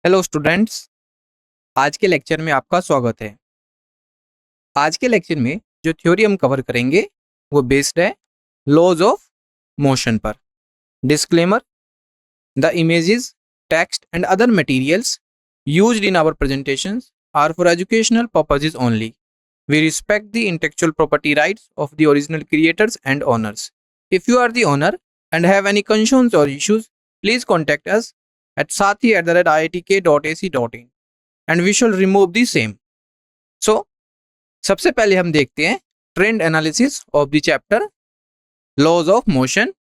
Hello students. आज के lecture में आपका स्वागत है। आज के लेक्चर में जो थ्योरी हम कवर करेंगे वो बेस्ड है लॉज ऑफ मोशन पर। Disclaimer: the images, text and other materials used in our presentations are for educational purposes only. We respect the intellectual property rights of the original creators and owners. If you are the owner and have any concerns or issues, please contact us at sathi@iitk.ac.in and we shall remove the same. So, सबसे पहले हम देखते हैं trend analysis of the chapter laws of motion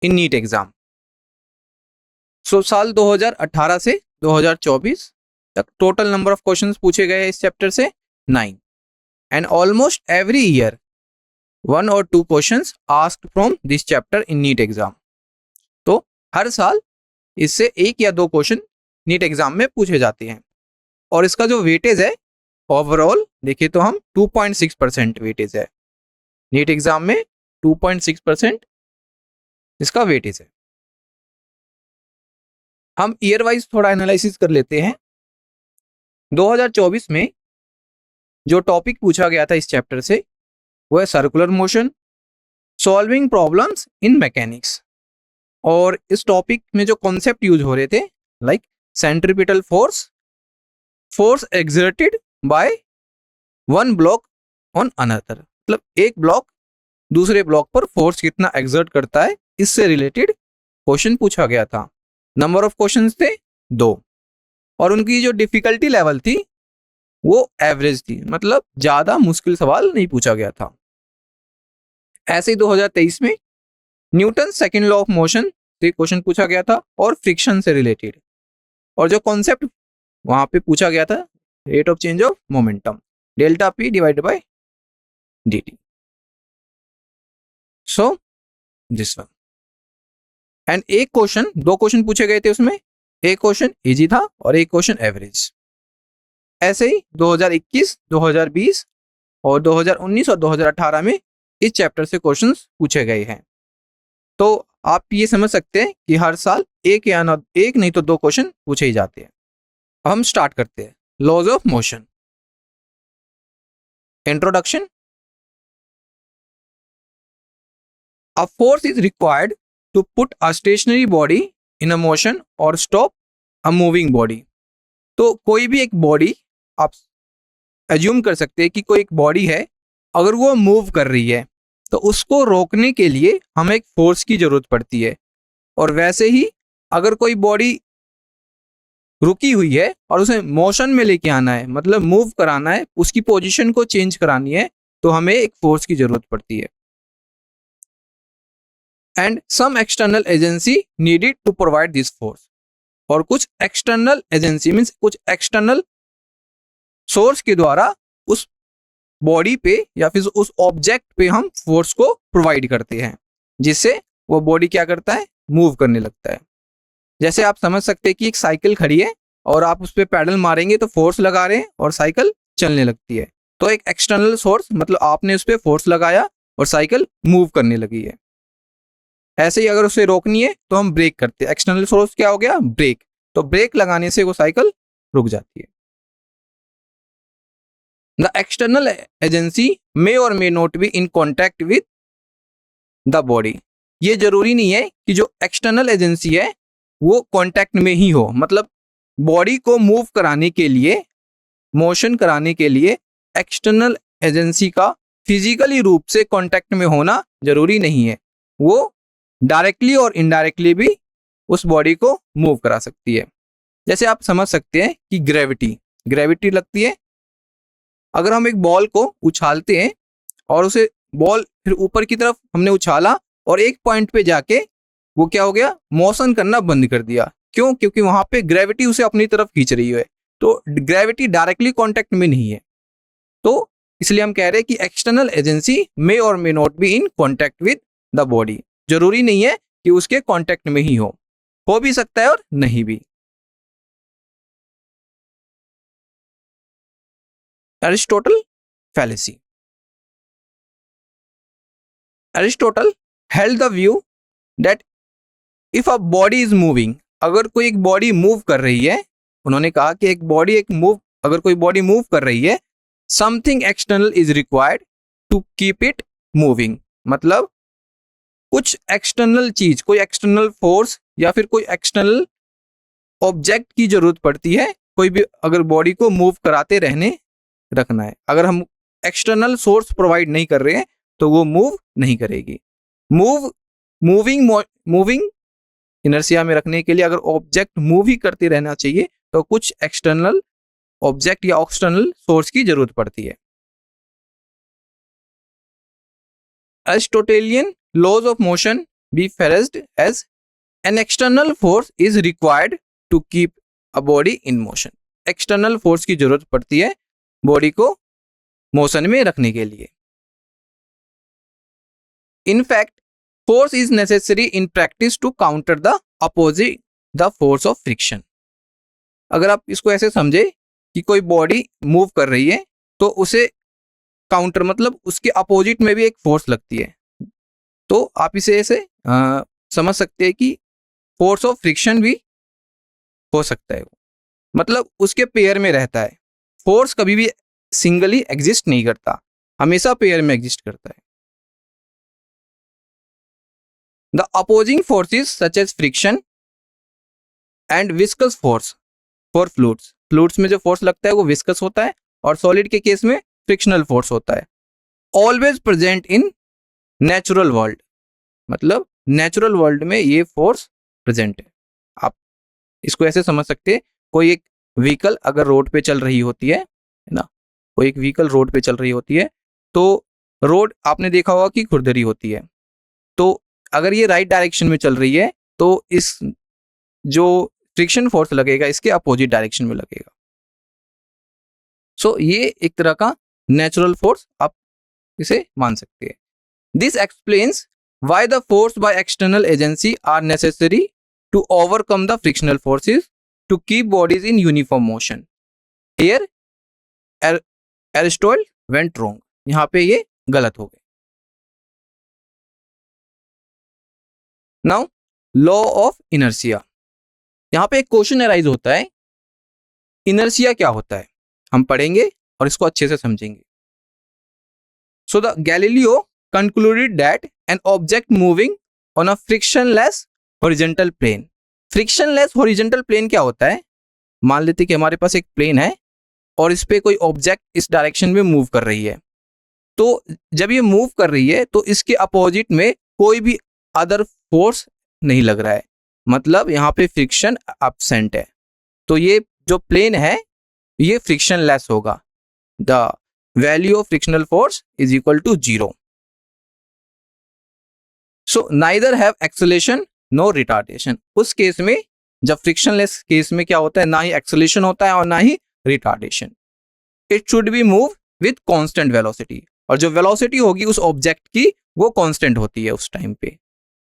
in NEET exam. So साल 2018 से 2024 तक total number of questions पूछे गए इस चैप्टर से 9. And almost every year, 1 or 2 questions asked from this chapter in NEET exam. तो हर साल इससे एक या दो क्वेश्चन नीट एग्जाम में पूछे जाते हैं और इसका जो वेटेज है ओवरऑल देखें तो हम 2.6% वेटेज है. नीट एग्जाम में 2.6% इसका वेटेज है. हम ईयर वाइज थोड़ा एनालिसिस कर लेते हैं. 2024 में जो टॉपिक पूछा गया था इस चैप्टर से वो है circular motion, solving problems in mechanics. और इस टॉपिक में जो कॉन्सेप्ट यूज हो रहे थे like centripetal force, force exerted by one block on another, मतलब एक ब्लॉक दूसरे ब्लॉक पर फोर्स कितना एक्सर्ट करता है, इससे रिलेटेड क्वेश्चन पूछा गया था. नंबर ऑफ क्वेश्चंस थे 2 और उनकी जो डिफिकल्टी लेवल थी वो एवरेज थी, मतलब ज्यादा मुश्किल सवाल नहीं पूछा गया था. ऐसे ही 2023 में Newton second law of motion से क्वेश्चन पूछा गया था और फ्रिक्शन से रिलेटेड. और जो कॉन्सेप्ट वहां पे पूछा गया था rate of change of momentum, delta P divided by dt. So this one. And एक क्वेश्चन, 2 क्वेश्चन पूछे गए थे उसमें, एक क्वेश्चन इजी था और एक क्वेश्चन एवरेज. ऐसे ही 2021, 2020 और 2019 और 2018 में इस चैप्टर से क्वेश्चंस पूछे गए हैं. तो आप ये समझ सकते हैं कि हर साल एक नहीं तो 2 क्वेश्चन पूछे ही जाते हैं. हम स्टार्ट करते हैं. Laws of motion. Introduction. A force is required to put a stationary body in a motion और स्टॉप अ मूविंग बॉडी. तो कोई भी एक बॉडी आप एज्यूम कर सकते हैं कि कोई एक बॉडी है, अगर वो मूव कर रही है तो उसको रोकने के लिए हमें एक फोर्स की जरूरत पड़ती है. और वैसे ही अगर कोई बॉडी रुकी हुई है और उसे मोशन में लेके आना है, मतलब मूव कराना है, उसकी पोजीशन को चेंज करानी है, तो हमें एक फोर्स की जरूरत पड़ती है. And some external agency needed to provide this force. और कुछ एक्सटर्नल एजेंसी मीन्स कुछ एक्सटर्नल सोर्स के द्वारा उस बॉडी पे या फिर उस ऑब्जेक्ट पे हम फोर्स को प्रोवाइड करते हैं, जिससे वो बॉडी क्या करता है, मूव करने लगता है. जैसे आप समझ सकते हैं कि एक साइकिल खड़ी है और आप उस पर पैडल मारेंगे तो फोर्स लगा रहे हैं और साइकिल चलने लगती है. तो एक एक्सटर्नल सोर्स, मतलब आपने उस पर फोर्स लगाया और साइकिल मूव करने लगी है. ऐसे ही अगर उसे रोकनी है तो हम ब्रेक करते हैं. एक्सटर्नल सोर्स क्या हो गया, ब्रेक. तो ब्रेक लगाने से वो साइकिल रुक जाती है. The external agency may or may not be in contact with the body. ये जरूरी नहीं है कि जो एक्सटर्नल एजेंसी है वो कांटेक्ट में ही हो, मतलब बॉडी को मूव कराने के लिए, मोशन कराने के लिए एक्सटर्नल एजेंसी का फिजिकली रूप से कांटेक्ट में होना जरूरी नहीं है. वो डायरेक्टली और इनडायरेक्टली भी उस बॉडी को मूव करा सकती है. जैसे आप समझ सकते हैं कि ग्रेविटी लगती है. अगर हम एक बॉल को उछालते हैं और उसे बॉल फिर ऊपर की तरफ हमने उछाला और एक पॉइंट पे जाके वो क्या हो गया, मोशन करना बंद कर दिया. क्यों? क्योंकि वहां पे ग्रेविटी उसे अपनी तरफ खींच रही है. तो ग्रेविटी डायरेक्टली कांटेक्ट में नहीं है. तो इसलिए हम कह रहे हैं कि एक्सटर्नल एजेंसी मे और may not be in contact with the body. जरूरी नहीं है कि उसके कांटेक्ट में ही हो भी सकता है और नहीं भी. Aristotle fallacy. Aristotle held the view that if a body is moving, अगर कोई एक बॉडी मूव कर रही है उन्होंने कहा कि अगर कोई बॉडी मूव कर रही है, something external is required to keep it moving. मतलब कुछ एक्सटर्नल चीज, कोई एक्सटर्नल फोर्स या फिर कोई एक्सटर्नल ऑब्जेक्ट की जरूरत पड़ती है कोई भी अगर बॉडी को मूव कराते रहने रखना है। अगर हम एक्सटर्नल सोर्स प्रोवाइड नहीं कर रहे हैं तो वो मूव नहीं करेगी। मूविंग इनर्शिया में रखने के लिए अगर ऑब्जेक्ट मूव ही करते रहना चाहिए तो कुछ एक्सटर्नल ऑब्जेक्ट या एक्सटर्नल सोर्स की जरूरत पड़ती है। Aristotelian laws of motion be phrased as an external force is required to keep a body in motion। External force की जरूरत पड़ती है बॉडी को मोशन में रखने के लिए। In fact, force is necessary in practice to counter the opposite the force of friction। अगर आप इसको ऐसे समझे कि कोई बॉडी मूव कर रही है तो उसे काउंटर मतलब उसके अपोजिट में भी एक फोर्स लगती है, तो आप इसे ऐसे समझ सकते हैं कि फोर्स ऑफ फ्रिक्शन भी हो सकता है। मतलब उसके पेयर में रहता है। फोर्स कभी भी सिंगली एग्जिस्ट नहीं करता, हमेशा पेयर में एग्जिस्ट करता है। The opposing forces such as friction and viscous force for fluids. Fluids में जो फोर्स लगता है वो विस्कस होता है और सॉलिड के केस में फ्रिक्शनल फोर्स होता है। Always present in natural world. मतलब नेचुरल वर्ल्ड में ये फोर्स प्रेजेंट है। आप इसको ऐसे समझ सकते हैं, कोई एक व्हीकल अगर रोड पे चल रही होती है ना, कोई एक व्हीकल रोड पे चल रही होती है तो रोड आपने देखा होगा कि खुरदरी होती है, तो अगर ये राइट डायरेक्शन में चल रही है तो इस जो फ्रिक्शन फोर्स लगेगा इसके अपोजिट डायरेक्शन में लगेगा। सो ये एक तरह का नेचुरल फोर्स आप इसे मान सकते हैं। This explains why the force by external agency are necessary to overcome the frictional forces to keep bodies in uniform motion. Here Aristotle went wrong. यहां पे ये गलत हो गए। Now law of inertia. यहां पे एक क्वेश्चन अराइज होता है, इनर्शिया क्या होता है? हम पढ़ेंगे और इसको अच्छे से समझेंगे। So the Galileo concluded that an object moving on a frictionless horizontal plane. Frictionless horizontal plane क्या होता है? मान लेते कि हमारे पास एक प्लेन है और इस पे कोई ऑब्जेक्ट इस डायरेक्शन में मूव कर रही है, तो जब ये मूव कर रही है तो इसके अपोजिट में कोई भी अदर फोर्स नहीं लग रहा है, मतलब यहाँ पे फ्रिक्शन एब्सेंट है, तो ये जो प्लेन है ये फ्रिक्शनलेस होगा। The value of frictional force is equal to 0। So neither have acceleration no retardation. उस केस में जब फ्रिक्शनलेस केस में क्या होता है, ना ही एक्सेलेरेशन होता है और ना ही retardation. It should be move with constant velocity, और जो वेलोसिटी होगी उस ऑब्जेक्ट की वो कांस्टेंट होती है उस टाइम पे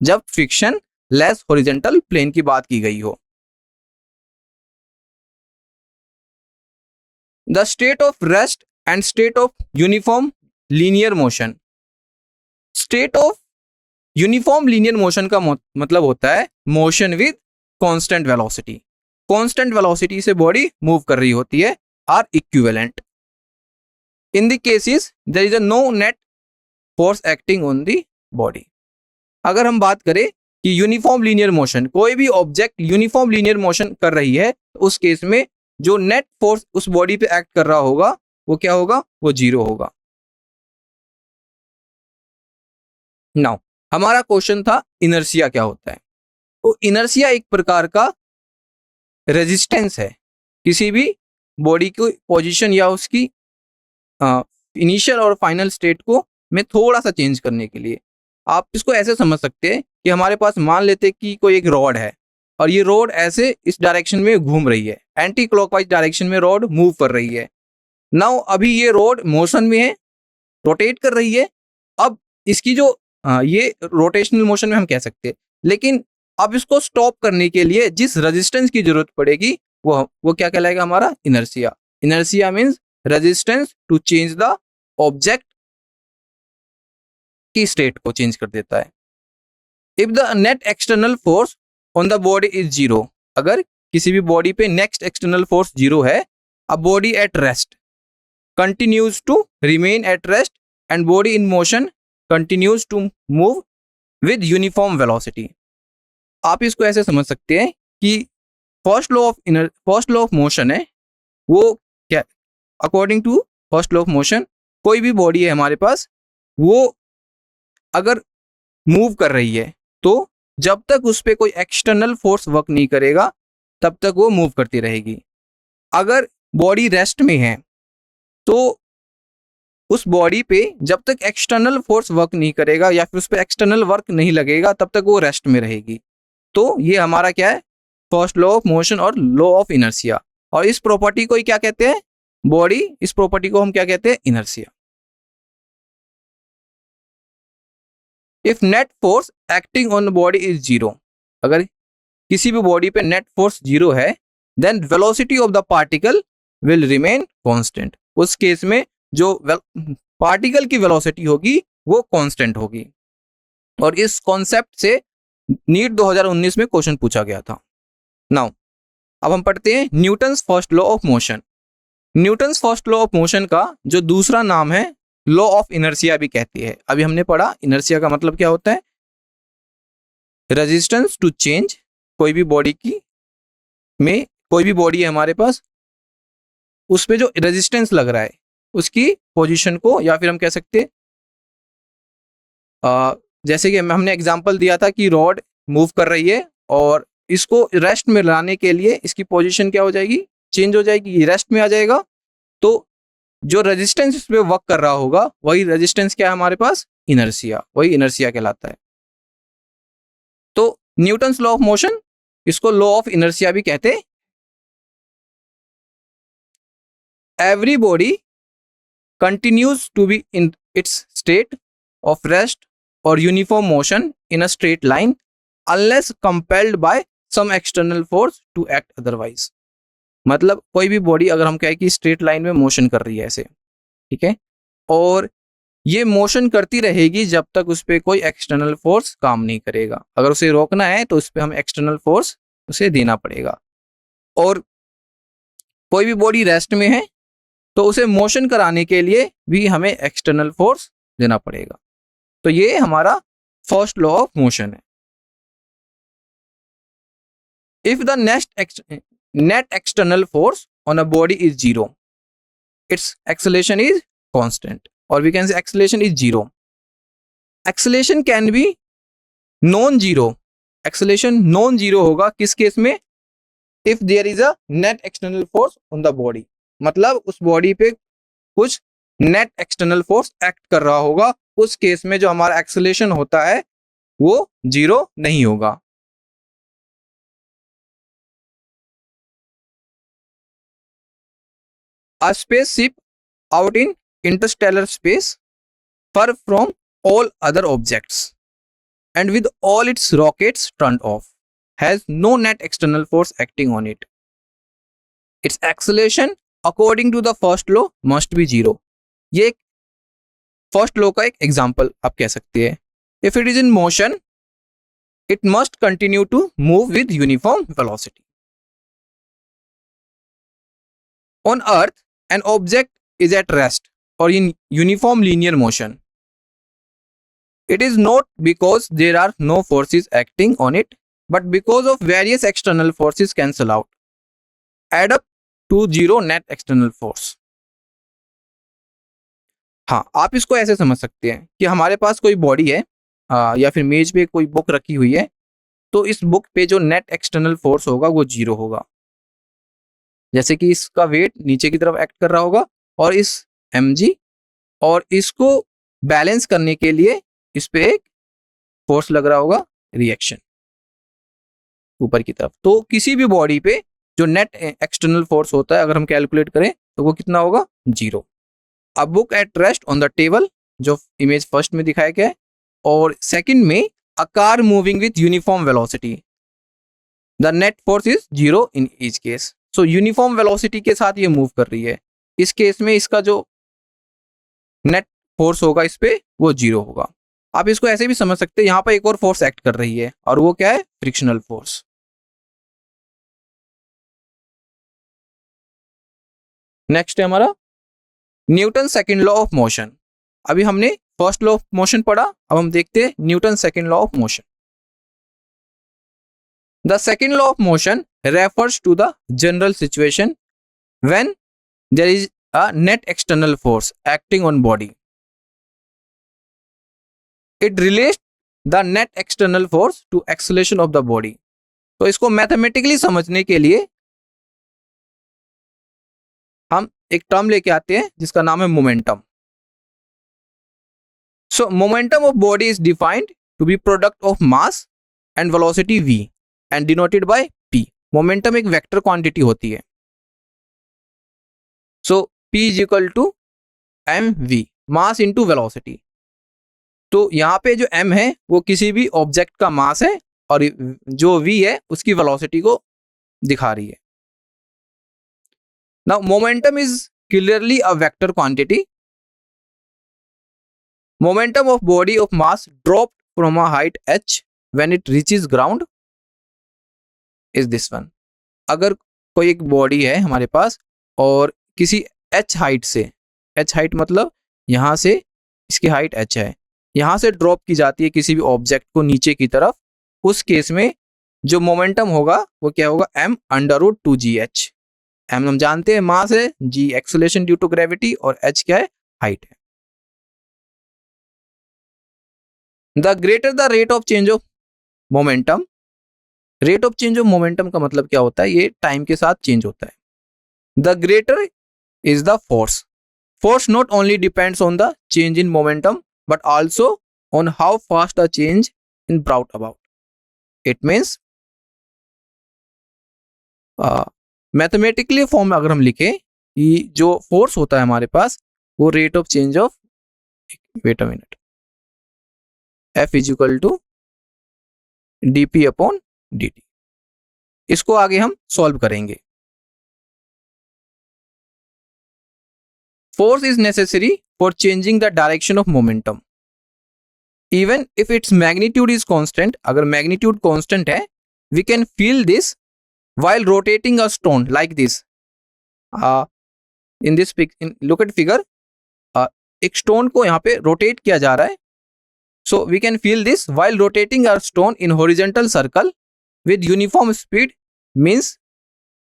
जब फ्रिक्शन लेस हॉरिजॉन्टल प्लेन की बात की गई हो। The state of rest and state of uniform linear motion. State of uniform linear motion का मतलब होता है motion with constant velocity. Constant velocity से बॉडी मूव कर रही होती है, are equivalent. In the cases there is a no net force acting on the body. अगर हम बात करें कि यूनिफॉर्म लीनियर मोशन, कोई भी ऑब्जेक्ट यूनिफॉर्म लीनियर मोशन कर रही है, तो उस केस में जो नेट फोर्स उस बॉडी पे एक्ट कर रहा होगा वो क्या होगा? वो 0 होगा। नाउ हमारा क्वेश्चन था इनर्शिया क्या होता है। तो इनर्शिया एक प्रकार का रेजिस्टेंस है किसी भी बॉडी की पोजीशन या उसकी इनिशियल और फाइनल स्टेट को में थोड़ा सा चेंज करने के लिए। आप इसको ऐसे समझ सकते हैं कि हमारे पास मान लेते कि कोई एक रॉड है और ये रॉड ऐसे इस डायरेक्शन में घूम रही है, एंटी क्लॉकवाइज डायरेक्शन में रॉड मूव कर रही है। नाउ अभी ये रॉड मोशन में है, रोटेट कर रही है। अब इसकी जो ये रोटेशनल मोशन में हम कह सकते हैं, लेकिन अब इसको स्टॉप करने के लिए जिस रेजिस्टेंस की जरूरत पड़ेगी वो क्या कहलाएगा? हमारा inertia. Inertia means resistance to change the object की स्टेट को चेंज कर देता है। If the net external force on the body is 0, अगर किसी भी बॉडी पे नेक्स्ट एक्सटर्नल फोर्स 0 है, a body at rest continues to remain at rest and body in motion continues to move with uniform velocity. आप इसको ऐसे समझ सकते हैं कि फर्स्ट लॉ ऑफ मोशन है वो क्या, according to first law of motion कोई भी बॉडी है हमारे पास, वो अगर मूव कर रही है तो जब तक उस पर कोई एक्सटर्नल फोर्स वर्क नहीं करेगा तब तक वो मूव करती रहेगी। अगर बॉडी रेस्ट में है तो उस बॉडी पे जब तक एक्सटर्नल फोर्स वर्क नहीं करेगा या फिर उस पर एक्सटर्नल वर्क नहीं लगेगा तब तक वो रेस्ट में रहेगी। तो ये हमारा क्या है, फर्स्ट लॉ ऑफ मोशन और लॉ ऑफ इनर्शिया। और इस प्रॉपर्टी को ही क्या कहते हैं, बॉडी, इस प्रॉपर्टी को हम क्या कहते हैं, inertia. If net force acting on body is 0, अगर किसी भी बॉडी पे नेट फोर्स 0 है, then velocity of the particle will remain constant. उस केस में जो पार्टिकल की वेलोसिटी होगी वो कांस्टेंट होगी। और इस कॉन्सेप्ट से नीट 2019 में क्वेश्चन पूछा गया था। नाउ अब हम पढ़ते हैं Newton's first law of motion. Newton's first law of motion का जो दूसरा नाम है लॉ ऑफ इनर्शिया भी कहती है। अभी हमने पढ़ा इनर्शिया का मतलब क्या होता है, रेजिस्टेंस टू चेंज। कोई भी बॉडी की में कोई भी बॉडी है हमारे पास, उस पे जो रेजिस्टेंस लग रहा है उसकी पोजीशन को, या फिर हम कह सकते हैं जैसे कि हमने एग्जांपल दिया था कि रॉड मूव कर रही है और इसको रेस्ट में लाने के लिए इसकी पोजीशन क्या हो जाएगी, चेंज हो जाएगी, रेस्ट में आ जाएगा। तो जो रेजिस्टेंस इस पे वर्क कर रहा होगा वही रेजिस्टेंस क्या है हमारे पास, इनर्शिया, वही इनर्शिया कहलाता है। तो न्यूटन्स लॉ ऑफ मोशन, इसको लॉ ऑफ इनर्शिया भी कहते हैं। Every body continues to be in its state of rest or uniform motion in a straight line unless compelled by some external force to act otherwise. मतलब कोई भी body अगर हम कहें कि स्ट्रेट लाइन में मोशन कर रही है ऐसे, ठीक है, और ये मोशन करती रहेगी जब तक उस पर कोई एक्सटर्नल फोर्स काम नहीं करेगा। अगर उसे रोकना है तो उस पर हम एक्सटर्नल फोर्स उसे देना पड़ेगा। और कोई भी बॉडी रेस्ट में है तो उसे मोशन कराने के लिए भी हमें एक्सटर्नल फोर्स देना पड़ेगा। तो ये हमारा फर्स्ट लॉ ऑफ मोशन है। If the net external force on a body is 0, its acceleration is constant, और we can say acceleration is 0। Acceleration can be non zero. Acceleration non zero होगा किस case में, if there is a net external force on the body, मतलब उस body पे कुछ net external force act कर रहा होगा, उस केस में जो हमारा एक्सेलरेशन होता है वो 0 नहीं होगा। A spaceship out in interstellar space, far from all other objects and with all its rockets turned off, has no net external force acting on it. Its acceleration according to the first law must be 0. ये first law का एक example आप कह सकते हैं। If it is in motion it must continue to move with uniform velocity. On earth an object is at rest or in uniform linear motion. It is not because there are no forces acting on it, but because of various external forces cancel out, add up to 0 net external force. हाँ, आप इसको ऐसे समझ सकते हैं कि हमारे पास कोई बॉडी है या फिर मेज पे कोई बुक रखी हुई है, तो इस बुक पे जो नेट एक्सटर्नल फोर्स होगा वो 0 होगा। जैसे कि इसका वेट नीचे की तरफ एक्ट कर रहा होगा और इस mg, और इसको बैलेंस करने के लिए इस पे एक फोर्स लग रहा होगा, रिएक्शन ऊपर की तरफ। तो किसी भी बॉडी पे जो नेट एक्सटर्नल फोर्स होता है अगर हम कैलकुलेट करें तो वो कितना होगा, 0। A book at rest on the table, जो इमेज फर्स्ट में दिखाया गया है, और सेकंड में a car moving with uniform velocity, the net force is 0 in each case. So uniform velocity के साथ ये मूव कर रही है, इस केस में इसका जो नेट फोर्स होगा इस पे वो 0 होगा। आप इसको ऐसे भी समझ सकते हैं, यहाँ पर एक और फोर्स एक्ट कर रही है और वो क्या है, फ्रिक्शनल फोर्स। नेक्स्ट है हमारा Newton second law of motion. अभी हमने फर्स्ट लॉ ऑफ मोशन पढ़ा, अब हम देखते हैं Newton second law of motion. The second law of motion refers to the general situation when there is a net external force acting on body. It relates the net external force to acceleration of the body. तो इसको mathematically समझने के लिए हम एक term लेके आते हैं जिसका नाम है momentum. So momentum of body is defined to be product of mass and velocity v and denoted by p। Momentum एक वेक्टर क्वांटिटी होती है। So p is equal to mv, mass into velocity. तो यहाँ पे जो m है वो किसी भी ऑब्जेक्ट का मास है और जो v है उसकी वेलोसिटी को दिखा रही है। Now momentum is clearly a vector quantity. Momentum of body of mass dropped from a height h when it reaches ground is this one। अगर कोई एक बॉडी है हमारे पास और किसी h हाइट से, h हाइट मतलब यहाँ से इसकी हाइट h है, यहाँ से ड्रॉप की जाती है किसी भी ऑब्जेक्ट को नीचे की तरफ, उस केस में जो मोमेंटम होगा वो क्या होगा, m√2gh। m हम जानते हैं मास है, g acceleration due to gravity और h क्या है, हाइट है। The greater the rate of change of momentum, rate of change of momentum का मतलब क्या होता है, ये टाइम के साथ चेंज होता है। The greater is the force. Force not only depends on the change in momentum but also on how fast the change in brought about. It means mathematically form में अगर हम लिखें कि जो फोर्स होता है हमारे पास वो rate of change of, wait a minute, F is equal to dp upon dt। इसको आगे हम सॉल्व करेंगे। Force is necessary for changing the direction of momentum even if its magnitude is constant. अगर मैग्नीट्यूड कांस्टेंट है, we can feel this while rotating a stone like this। in this look at figure, एक stone को यहाँ पे rotate किया जा रहा है। So we can feel this while rotating a stone in horizontal circle with uniform speed means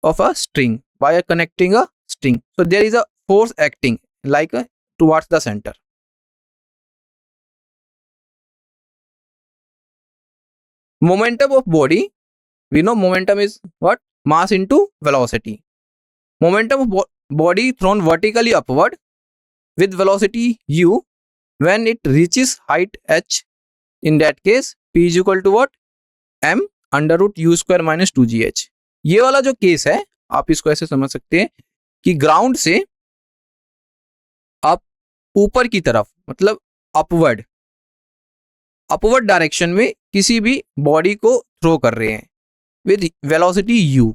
of a string by connecting a string. So there is a force acting like towards the center. Momentum of body, we know momentum is what? Mass into velocity. Momentum of body thrown vertically upward with velocity u when it reaches height h, in that case p is equal to what, m√u² minus 2gh। ये वाला जो case है आप इसको ऐसे समझ सकते हैं कि ग्राउंड से आप ऊपर की तरफ मतलब अपवर्ड डायरेक्शन में किसी भी बॉडी को थ्रो कर रहे हैं विद वेलोसिटी u,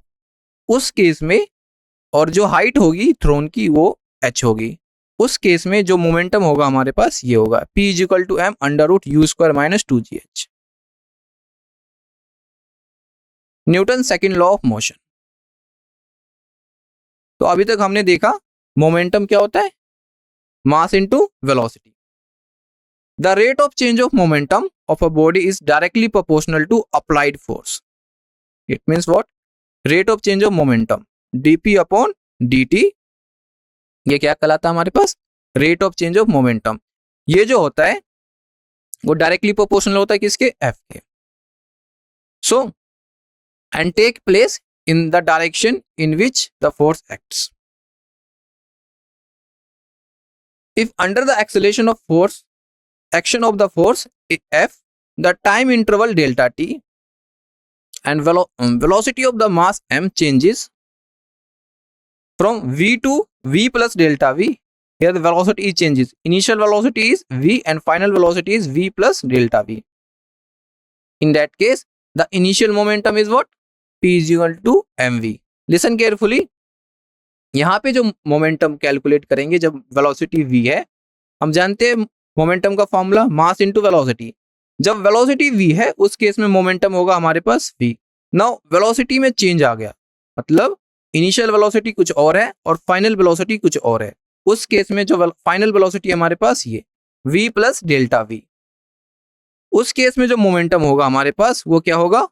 उस केस में और जो हाइट होगी थ्रोन की वो h होगी। उस केस में जो मोमेंटम होगा हमारे पास ये होगा p is equal to m√u² minus 2gh। Newton second law of motion. तो अभी तक हमने देखा मोमेंटम क्या होता है, mass into velocity. The rate of change of momentum of a body is directly proportional to applied force. It means what, rate of change of momentum dp upon dt, ये क्या कहलाता है हमारे पास, rate of change of momentum. ये जो होता है वो डायरेक्टली प्रोपोर्शनल होता है किसके, f के। So and take place in the direction in which the force acts. If under the acceleration of force, action of the force f, the time interval delta t and velocity of the mass m changes from v to v plus delta v. Here the velocity changes. Initial velocity is v and final velocity is v plus delta v. In that case, the initial momentum is what? P is equal to mv. Listen carefully. यहाँ पे जो momentum calculate करेंगे जब velocity v है, हम जानते हैं momentum का फॉर्मूला मास इनटू वेलोसिटी। जब वेलोसिटी v है उस केस में मोमेंटम होगा हमारे पास v। नाउ वेलोसिटी में चेंज आ गया, मतलब इनिशियल वेलोसिटी कुछ और है और फाइनल वेलोसिटी कुछ और है। उस केस में जो फाइनल वेलोसिटी हमारे पास ये v प्लस डेल्टा वी, उस केस में जो मोमेंटम होगा हमारे पास वो क्या होगा,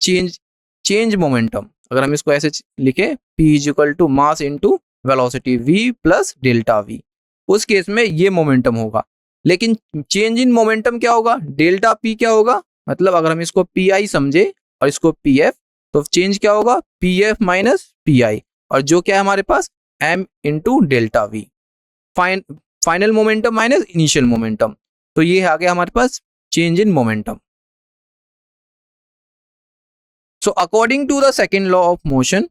चेंज मोमेंटम। अगर हम इसको ऐसे लिखे p is equal to mass into velocity v plus delta v, उस केस में ये मोमेंटम होगा। लेकिन चेंज इन मोमेंटम क्या होगा, डेल्टा p क्या होगा, मतलब अगर हम इसको pi समझे और इसको pf, तो चेंज क्या होगा pf माइनस pi, और जो क्या है हमारे पास m into delta V, final momentum minus initial momentum. तो ये आ गया हमारे पास change in momentum. So according to the second law of motion,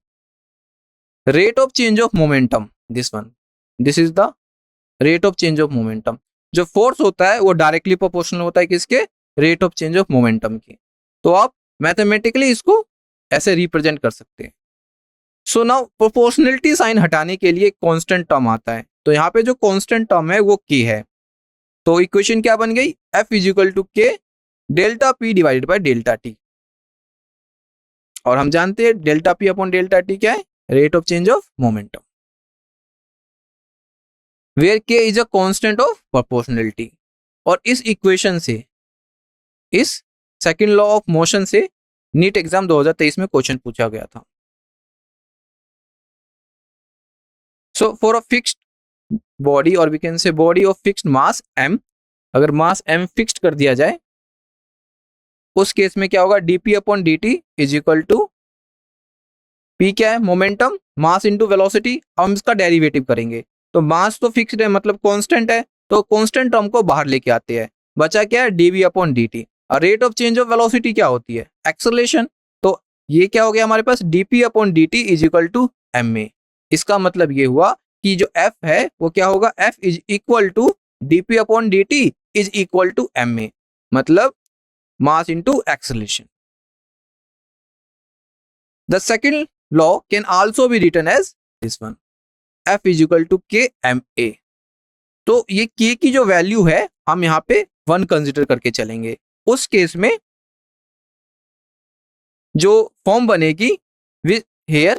rate of change of momentum, this is the rate of change of momentum। जो force होता है वो डायरेक्टली प्रोपोर्शनल होता है किसके, rate of change of momentum के। तो आप मैथमेटिकली इसको ऐसे रिप्रेजेंट कर सकते हैं। सो नाउ प्रोपोर्शनलिटी साइन हटाने के लिए कांस्टेंट टर्म आता है, तो यहाँ पे जो कांस्टेंट टर्म है वो k है। तो इक्वेशन क्या बन गई, F is equal to k delta p divided by delta t, और हम जानते हैं delta p upon delta t क्या है, rate of change of momentum, where k is a constant of proportionality. और इस इक्वेशन से, इस सेकंड लॉ ऑफ मोशन से नीट एग्जाम 2023 में क्वेश्चन पूछा गया था। So for a fixed body, और we can say body of fixed mass m, अगर मास m फिक्स्ड कर दिया जाए उस केस में क्या होगा, dp upon dt is equal to p क्या है, मोमेंटम, मास इंटू वेलोसिटी। अब हम इसका डेरिवेटिव करेंगे, तो मास तो फिक्स्ड है मतलब कांस्टेंट है, तो कांस्टेंट टर्म को बाहर लेके आते हैं, बचा क्या है dv अपॉन dt। और rate of change of velocity क्या होती है, एक्सेलरेशन। तो ये क्या हो गया हमारे पास, dp upon dt is equal to ma। इसका मतलब ये हुआ कि जो f है वो क्या होगा, f is equal to dp upon dt is equal to ma, मतलब mass into acceleration. The second law can also be written as this one, F is equal to K ma। तो ये K की जो value है हम यहाँ पे 1 consider करके चलेंगे। उस केस में जो फॉर्म बनेगी with here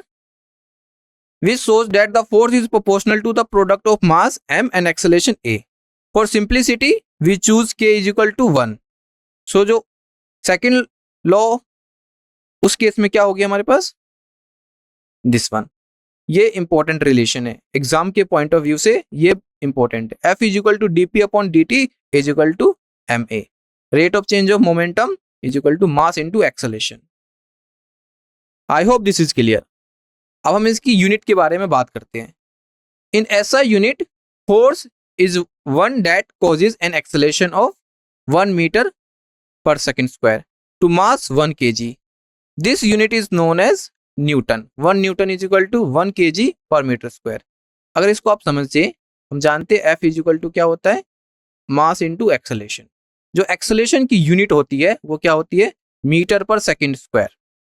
which shows that the force is proportional to the product of mass m and acceleration a। For simplicity we choose K is equal to 1। so जो सेकेंड लॉ उस case में क्या होगी हमारे पास, this one. ये important relation है exam के पॉइंट ऑफ व्यू से, ये इंपॉर्टेंट है। F is equal to dp upon dt is equal to ma, rate of change of momentum is equal to mass into acceleration. I hope this is clear. अब हम इसकी unit के बारे में बात करते हैं। In SI unit force is one that causes an acceleration of 1 metre per second square to mass 1 kg। This unit is known as Newton. 1 Newton is equal to 1 kg per metre square. अगर इसको आप समझिए, हम जानते हैं F is equal to क्या होता है, मास इंटू एक्सेलरेशन। जो एक्सेलरेशन की यूनिट होती है वो क्या होती है, मीटर पर सेकेंड स्क्वायर,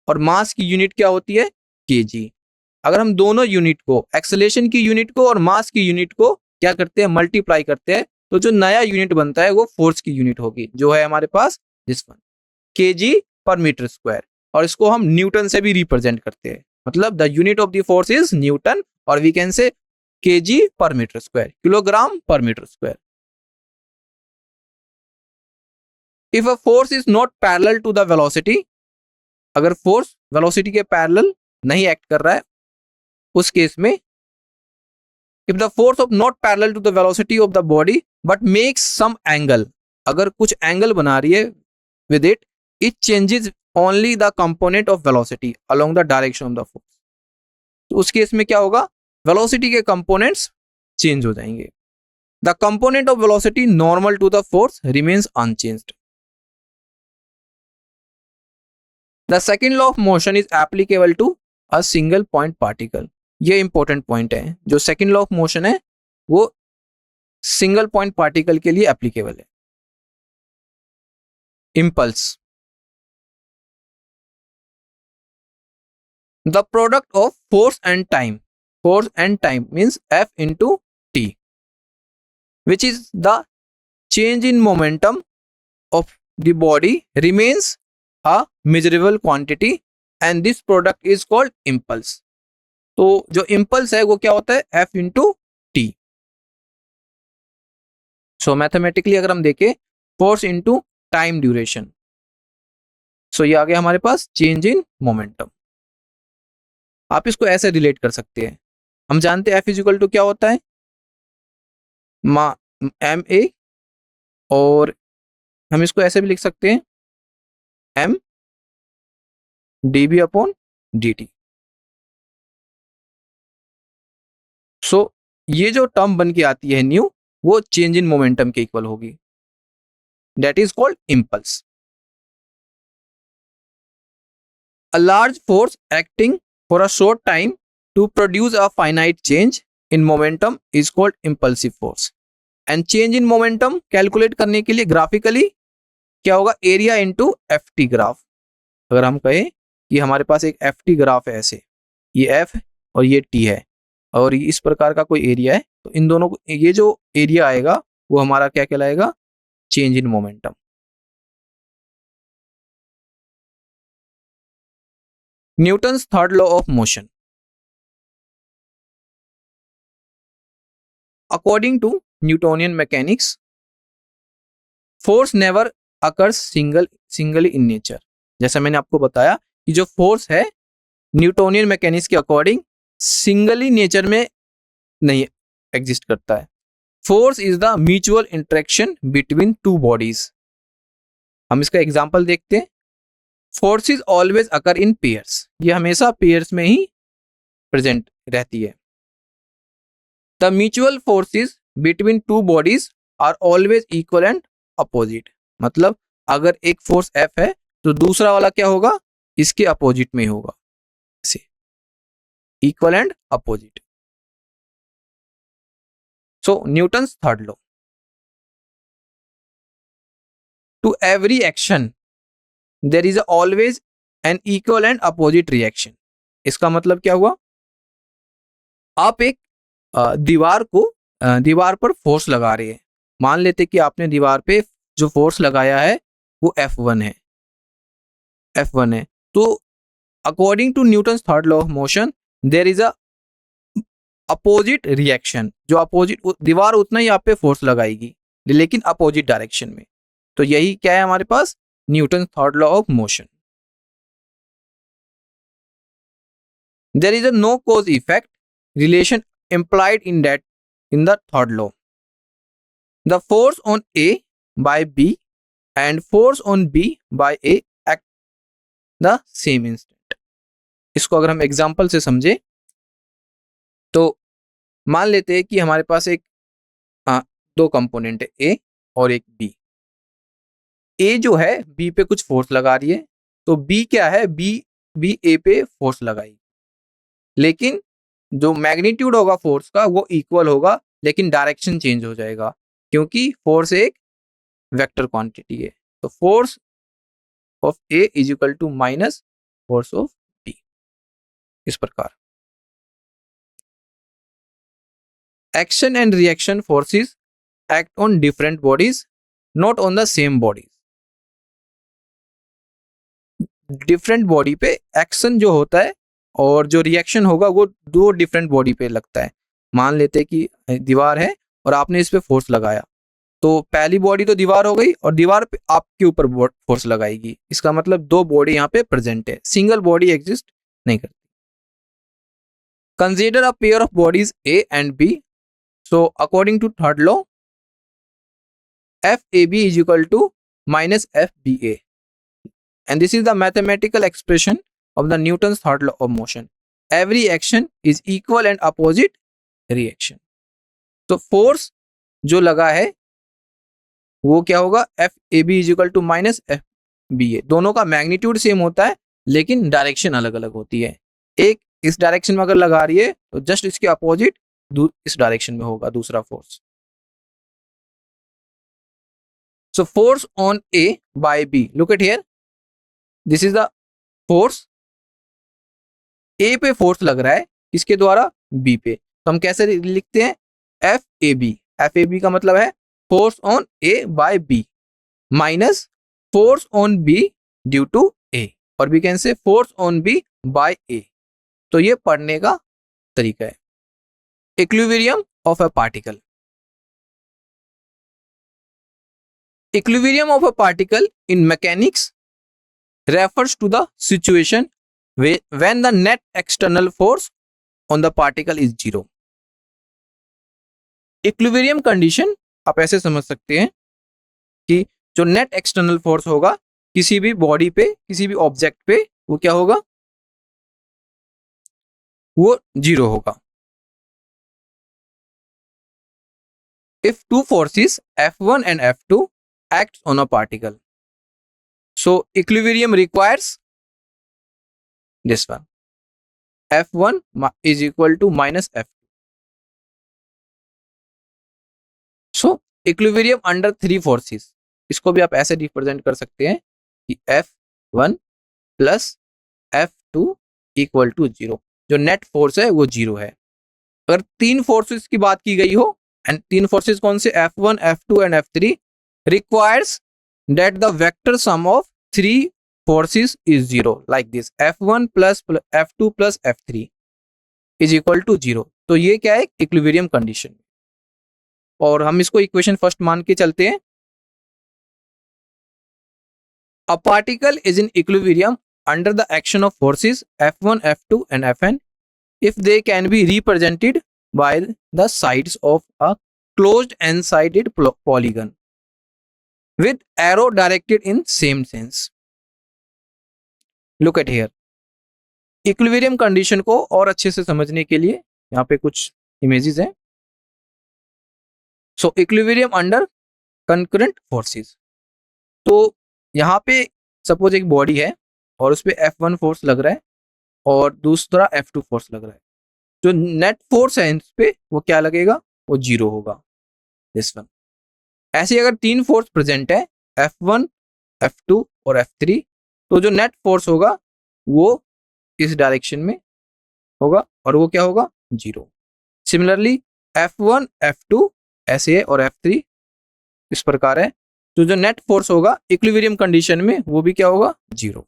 और मास की यूनिट क्या होती है, kg। अगर हम दोनों यूनिट को, एक्सेलरेशन की यूनिट को और मास की यूनिट को क्या करते हैं, मल्टीप्लाई करते हैं, तो जो नया यूनिट बनता है वो फोर्स की यूनिट होगी, जो है हमारे पास this one, kg per metre square. और इसको हम न्यूटन से भी रिप्रेजेंट करते हैं, मतलब the unit of the force is newton, और we can say kg per metre square, kilogram per metre square. If a force is not parallel to the velocity, अगर फोर्स वेलोसिटी के parallel नहीं act कर रहा है, उस case में if the force of not parallel to the velocity of the body but makes some angle, अगर कुछ एंगल बना रही है with it, it changes only the component of velocity along the direction of the force। तो उस case में क्या होगा, velocity के components change हो जाएंगे। The component of velocity normal to the force remains unchanged। The second law of motion is applicable to a single point particle। ये important point है, जो second law of motion है वो single point particle के लिए applicable है। Impulse, the product of force and time means F into t, which is the change in momentum of the body remains a measurable quantity, and this product is called impulse। तो जो impulse है वो क्या होता है, F into T. सो mathematically अगर हम देखें, फोर्स इंटू टाइम ड्यूरेशन, सो ये आ गया हमारे पास चेंज इन मोमेंटम। आप इसको ऐसे रिलेट कर सकते हैं, हम जानते हैं F इजिकल टू क्या होता है, मा एम ए, और हम इसको ऐसे भी लिख सकते हैं M D B upon D T. So ये जो टर्म बन के आती है न्यू, वो चेंज इन मोमेंटम के इक्वल होगी, that is called impulse. A large force acting for a short time to produce a finite change in momentum is called impulsive force. And change in momentum calculate करने के लिए graphically क्या होगा, area into F T graph. अगर हम कहें कि हमारे पास एक एफ टी ग्राफ है, ऐसे ये एफ और ये टी है और इस प्रकार का कोई एरिया है, तो इन दोनों को ये जो एरिया आएगा वो हमारा क्या कहलाएगा, change in momentum. Newton's third law of motion. According to Newtonian mechanics, force never occurs singly in nature। जैसा मैंने आपको बताया कि जो फोर्स है न्यूटोनियन मैकेनिक्स के अकॉर्डिंग सिंगली नेचर में नहीं एग्जिस्ट करता है। Force is the mutual interaction between two bodies. हम इसका एग्जांपल देखते हैं। फोर्सेस ऑलवेज अकर इन पेयर्स, ये हमेशा पेयर्स में ही प्रेजेंट रहती है। The mutual forces between two bodies are always equal and opposite। मतलब अगर एक फोर्स F है तो दूसरा वाला क्या होगा, इसके अपोजिट में होगा, ऐसे equal and opposite. So Newton's third law, to every action there is always an equal and opposite reaction. इसका मतलब क्या हुआ, आप एक दीवार पर फोर्स लगा रहे हैं, मान लेते कि आपने दीवार पे जो फोर्स लगाया है वो F1 है, F1 है, तो according to Newton's third law of motion there is a opposite reaction. जो अपोजिट दीवार उतना ही आप पे फोर्स लगाएगी लेकिन अपोजिट डायरेक्शन में। तो यही क्या है हमारे पास, Newton's third law of motion. There is a no cause effect relation implied in the third law। The force on A by B and force on B by A act the same instant। इसको अगर हम example से समझे तो मान लेते हैं कि हमारे पास एक दो कंपोनेंट है, ए और एक बी। ए जो है बी पे कुछ फोर्स लगा रही है, तो बी क्या है, बी ए पे फोर्स लगाएगी, लेकिन जो मैग्नीट्यूड होगा फोर्स का वो इक्वल होगा, लेकिन डायरेक्शन चेंज हो जाएगा क्योंकि फोर्स एक वेक्टर क्वांटिटी है। तो force of A is equal to minus force of B, इस प्रकार। Action and reaction forces act on different bodies not on the same bodies. Different body पे एक्शन जो होता है और जो रिएक्शन होगा वो दो डिफरेंट बॉडी पे लगता है। मान लेते हैं कि दीवार है और आपने इस पे फोर्स लगाया, तो पहली बॉडी तो दीवार हो गई और दीवार पे आपके ऊपर फोर्स लगाएगी। इसका मतलब दो बॉडी यहाँ पे प्रेजेंट है, सिंगल बॉडी एग्जिस्ट नहीं करती। Consider a pair of bodies A and B. So according to third law F A B is equal to minus F B A, and this is the mathematical expression of the Newton's third law of motion। Every action is equal and opposite reaction। तो force जो लगा है वो क्या होगा, F A B is equal to minus F B A. दोनों का magnitude same होता है लेकिन डायरेक्शन अलग अलग होती है। एक इस डायरेक्शन में अगर लगा रही है तो जस्ट इसके अपोजिट इस डायरेक्शन में होगा दूसरा force. So force on A by B, look at here, this is the force. A पे फोर्स लग रहा है इसके द्वारा बी पे, तो हम कैसे लिखते हैं, F A B. F A B का मतलब है force on A by B minus force on B due to A, और we can say force on B by A. तो ये पढ़ने का तरीका है। Equilibrium of a particle. Equilibrium of a particle in mechanics refers to the situation when the net external force on the particle is zero. Equilibrium condition आप ऐसे समझ सकते हैं कि जो नेट एक्सटर्नल फोर्स होगा किसी भी बॉडी पे, किसी भी ऑब्जेक्ट पे, वो क्या होगा, वो जीरो होगा। If two forces F1 and F2 acts on a particle, so equilibrium requires this one, F1 is equal to minus F2. So equilibrium under three forces, इसको भी आप ऐसे रिप्रेजेंट कर सकते हैं कि F1 plus F2 equal to zero. जो net force है वो जीरो है। अगर तीन फोर्सेस की बात की गई हो, एंड तीन फोर्सेस कौन से, F1, F2 and F3, requires that the vector sum of three forces is zero, like this, F1 plus F2 plus F3 is equal to zero। तो ये क्या है, इक्विलिब्रियम कंडीशन। और हम इसको इक्वेशन फर्स्ट मान के चलते हैं। A particle is in equilibrium under the action of forces F1, F2 and Fn if they can be represented by the sides of a closed n-sided polygon with arrow directed in same sense. Look at here. Equilibrium condition को और अच्छे से समझने के लिए यहाँ पे कुछ इमेजेस हैं। सो इक्विलिब्रियम अंडर कंकरेंट फोर्सेस। तो यहाँ पे सपोज एक बॉडी है और उस पर F1 फोर्स लग रहा है और दूसरा F2 फोर्स लग रहा है। जो नेट फोर्स है इस पे वो क्या लगेगा, वो जीरो होगा, दिस वन। ऐसे अगर तीन फोर्स प्रेजेंट है F1, F2 और F3, तो जो नेट फोर्स होगा वो इस डायरेक्शन में होगा और वो क्या होगा, जीरो। सिमिलरली F1, F2 ऐसे है और F3 इस प्रकार है। तो जो नेट फोर्स होगा इक्विलिब्रियम कंडीशन में वो भी क्या होगा, zero.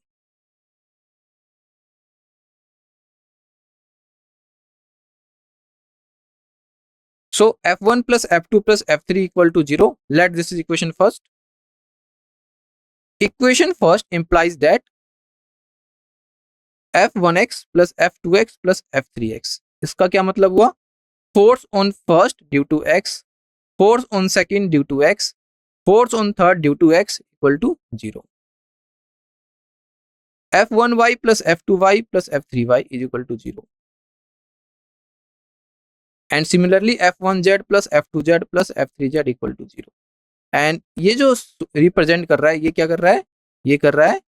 So F1 plus F2 plus F3 equal to 0. Let this is equation first. Equation first implies that F1x plus F2x plus F3x. इसका क्या मतलब हुआ, force on first due to x, force on second due to x, force on third due to x equal to 0. F1y plus F2y plus F3y is equal to 0. And similarly F1z plus F2z plus F3z equal to 0. And ये जो represent कर रहा है ये क्या कर रहा है, ये कर रहा है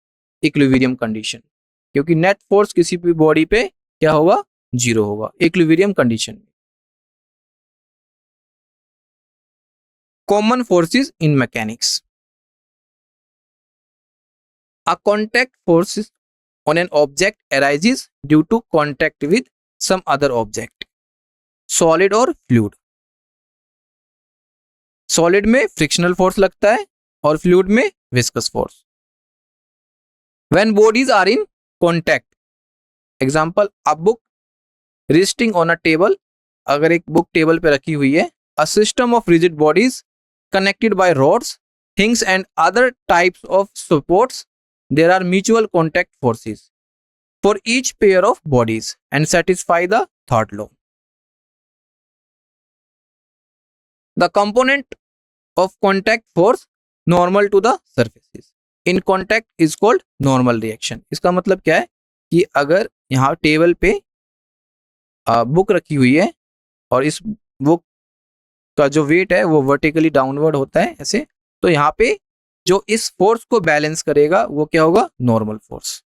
इक्विलिब्रियम कंडीशन, क्योंकि नेट फोर्स किसी भी बॉडी पे क्या होगा, जीरो होगा इक्विलिब्रियम कंडीशन में। Common forces in mechanics. A contact force on an object arises due to contact with some other object, solid और फ्लूइड। सॉलिड में फ्रिक्शनल फोर्स लगता है और फ्लूइड में viscous force. When bodies are in contact, example a book resting on a table, अगर एक book table पे रखी हुई है, a system of rigid bodies connected by rods, things and other types of supports, there are mutual contact forces for each pair of bodies and satisfy the third law. The component of contact force normal to the surfaces in contact is called normal reaction। इसका मतलब क्या है कि अगर यहाँ table पे book रखी हुई है और इस बुक का जो वेट है वो वर्टिकली डाउनवर्ड होता है ऐसे, तो यहाँ पे जो इस फोर्स को बैलेंस करेगा वो क्या होगा, normal force.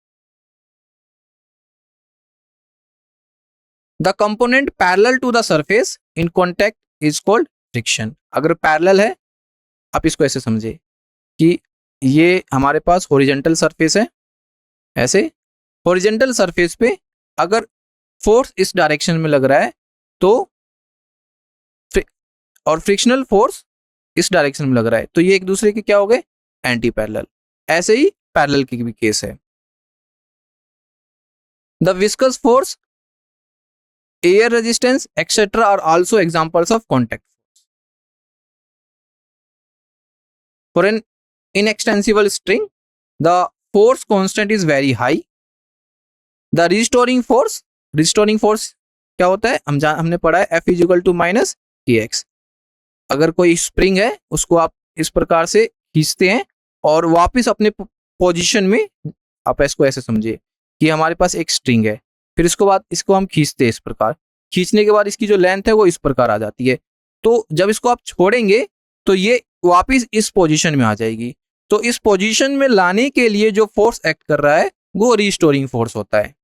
The component parallel to the surface in contact is called friction. अगर पैरेलल है, आप इसको ऐसे समझे कि ये हमारे पास हॉरिजॉन्टल सरफेस है, ऐसे हॉरिजॉन्टल सरफेस पे अगर फोर्स इस डायरेक्शन में लग रहा है तो और फ्रिक्शनल फोर्स इस डायरेक्शन में लग रहा है, तो ये एक दूसरे के क्या हो गए, एंटी पैरेलल। ऐसे ही पैरेलल की भी केस है। The viscous force air resistance, etc. are also examples of contact force. For an inextensible string, the force constant is very high. The restoring force क्या होता है, हमने पढ़ा है F is equal to minus kx. अगर कोई spring है उसको आप इस प्रकार से खींचते हैं और वापस अपने पोजीशन में, आप इसको ऐसे समझिए कि हमारे पास एक स्ट्रिंग है, फिर इसको बाद इसको हम खींचते हैं इस प्रकार, खींचने के बाद इसकी जो लेंथ है वो इस प्रकार आ जाती है. तो जब इसको आप छोड़ेंगे तो ये वापस इस पोजीशन में आ जाएगी. तो इस पोजीशन में लाने के लिए जो फोर्स एक्ट कर रहा है वो रिस्टोरिंग फोर्स होता है.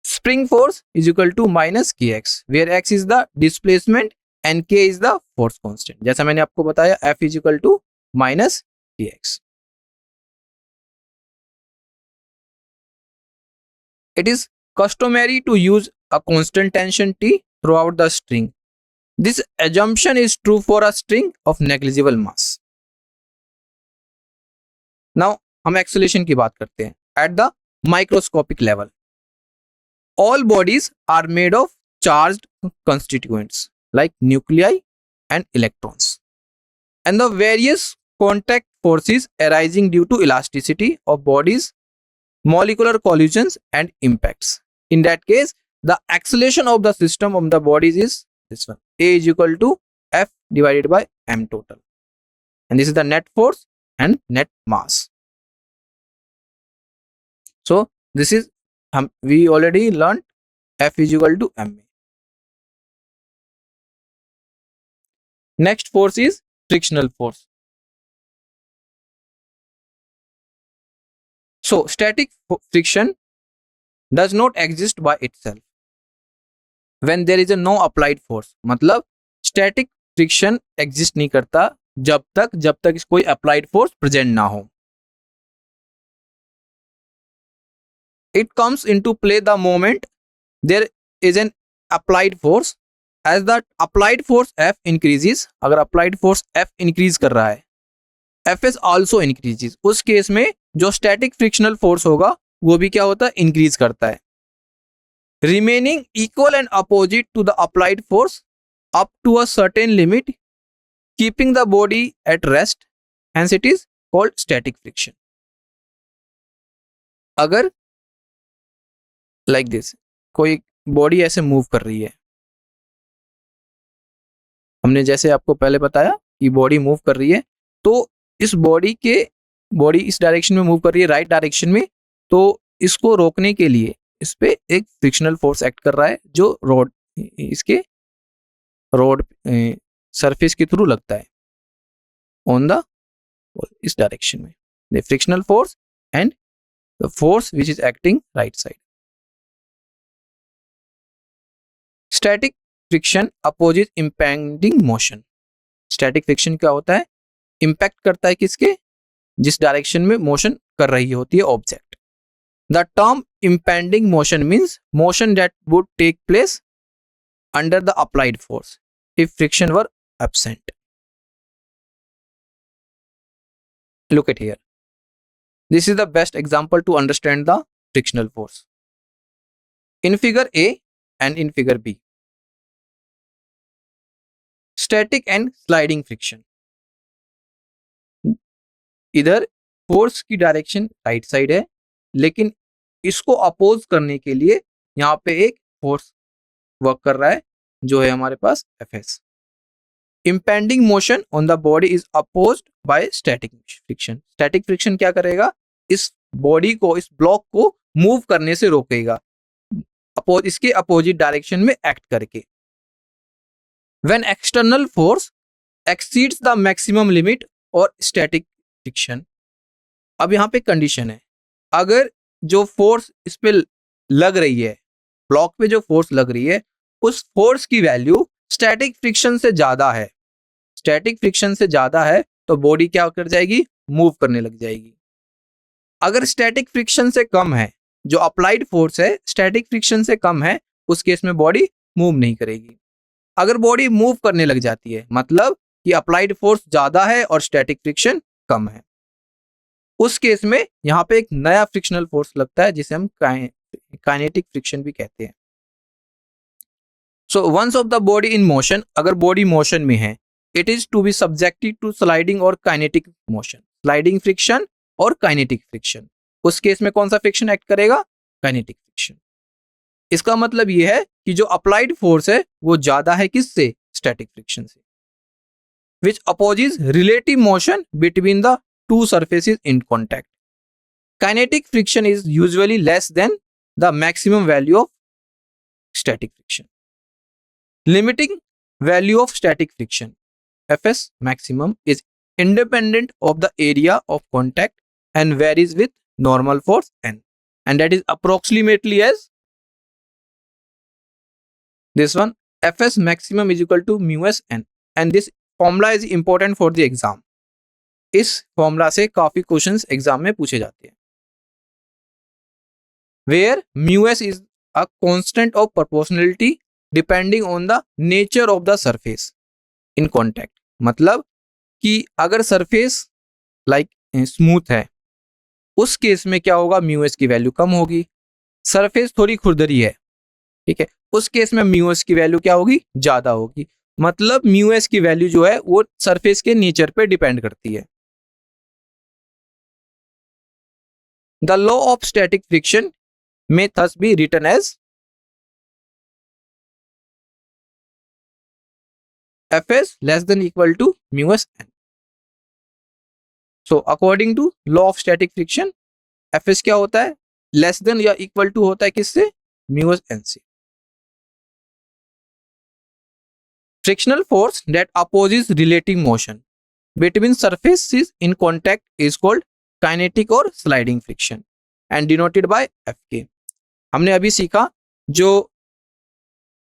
Spring force is equal to minus kx, where x is the displacement and k is the force constant. जैसा मैंने आपको बताया F is equal to minus kx. It is customary to use a constant tension T throughout the string. This assumption is true for a string of negligible mass. Now हम acceleration की बात करते हैं. At the microscopic level, all bodies are made of charged constituents like nuclei and electrons, and the various contact forces arising due to elasticity of bodies, molecular collisions and impacts. In that case, the acceleration of the system of the bodies is this one, A is equal to F divided by m total, and this is the net force and net mass. So this is we already learned F is equal to ma. Next force is frictional force. So static friction does not exist by itself when there is a no applied force. मतलब static friction exist नहीं करता जब तक कोई applied force present ना हो. It comes into play the moment there is an applied force. As the applied force F increases, अगर applied force F increase कर रहा है, Fs also increases. उस केस में जो static frictional force होगा वो भी क्या होता है, increase करता है, remaining equal and opposite to the applied force up to a certain limit, keeping the body at rest. Hence it is called static friction. अगर like this कोई बॉडी ऐसे मूव कर रही है, हमने जैसे आपको पहले बताया कि बॉडी मूव कर रही है, तो इस बॉडी इस डायरेक्शन में मूव कर रही है, राइट डायरेक्शन में, तो इसको रोकने के लिए इस पे एक फ्रिक्शनल फोर्स एक्ट कर रहा है जो रोड सरफेस के थ्रू लगता है ऑन द इस डायरेक्शन में, the frictional force and the force which is acting right side. Static friction opposite impacting motion. Static friction क्या होता है, इंपैक्ट करता है किसके, जिस डायरेक्शन में मोशन कर रही होती है object. The term impending motion means motion that would take place under the applied force if friction were absent. Look at here. This is the best example to understand the frictional force. In figure A and in figure B, static and sliding friction. इधर force की direction right side है, लेकिन इसको oppose करने के लिए यहाँ पे एक फोर्स वर्क कर रहा है जो है हमारे पास Fs. Impending motion on the body is opposed by static friction. Static friction क्या करेगा, इस बॉडी को, इस ब्लॉक को मूव करने से रोकेगा इसके अपोजिट डायरेक्शन में एक्ट करके. When external force exceeds the maximum limit और static friction. अब यहाँ पे कंडीशन है, अगर जो फोर्स इस पे लग रही है, ब्लॉक पे जो फोर्स लग रही है, उस फोर्स की वैल्यू स्टैटिक फ्रिक्शन से ज्यादा है, स्टैटिक फ्रिक्शन से ज्यादा है तो बॉडी क्या कर जाएगी, मूव करने लग जाएगी. अगर स्टैटिक फ्रिक्शन से कम है, जो अप्लाइड फोर्स है स्टैटिक फ्रिक्शन से कम है, उस केस में बॉडी मूव नहीं करेगी. अगर बॉडी मूव करने लग जाती है, मतलब कि अप्लाइड फोर्स ज्यादा है और स्टैटिक फ्रिक्शन कम है, उस केस में यहाँ पे एक नया फ्रिक्शनल फोर्स लगता है जिसे हम काइनेटिक फ्रिक्शन भी कहते हैं। So once of the body in motion, अगर बॉडी मोशन में है, it is to be subjected to sliding और काइनेटिक मोशन, स्लाइडिंग फ्रिक्शन और काइनेटिक फ्रिक्शन। उस केस में कौन सा फ्रिक्शन एक्ट करेगा? Kinetic friction. इसका मतलब यह है कि जो अप्लाइड फोर्स है वो ज्यादा है किससे? स्टैटिक फ्रिक्शन से, which opposes relative motion between the two surfaces in contact. Kinetic friction is usually less than the maximum value of static friction. Limiting value of static friction, Fs maximum, is independent of the area of contact and varies with normal force n, and that is approximately as this one, Fs maximum is equal to mu s n, and this formula is important for the exam. इस formula से काफी questions exam में पूछे जाते हैं। Where mu s is a constant of proportionality depending on the nature of the surface in contact. मतलब कि अगर सरफेस लाइक स्मूथ है, उस केस में क्या होगा? म्यू एस की वैल्यू कम होगी। सरफेस थोड़ी खुरदरी है, ठीक है, उस केस में म्यू एस की वैल्यू क्या होगी? ज्यादा होगी। मतलब म्यू एस की वैल्यू जो है वो सरफेस के नेचर पे डिपेंड करती है। The law of static friction में thus be written as Fs less than equal to mu s n. So according to law of static friction, Fs क्या होता है? लेस देन या इक्वल टू होता है किससे? mu s n से। Frictional force that opposes relative motion between surfaces in contact is called kinetic or sliding friction and denoted by Fk. हमने अभी सीखा जो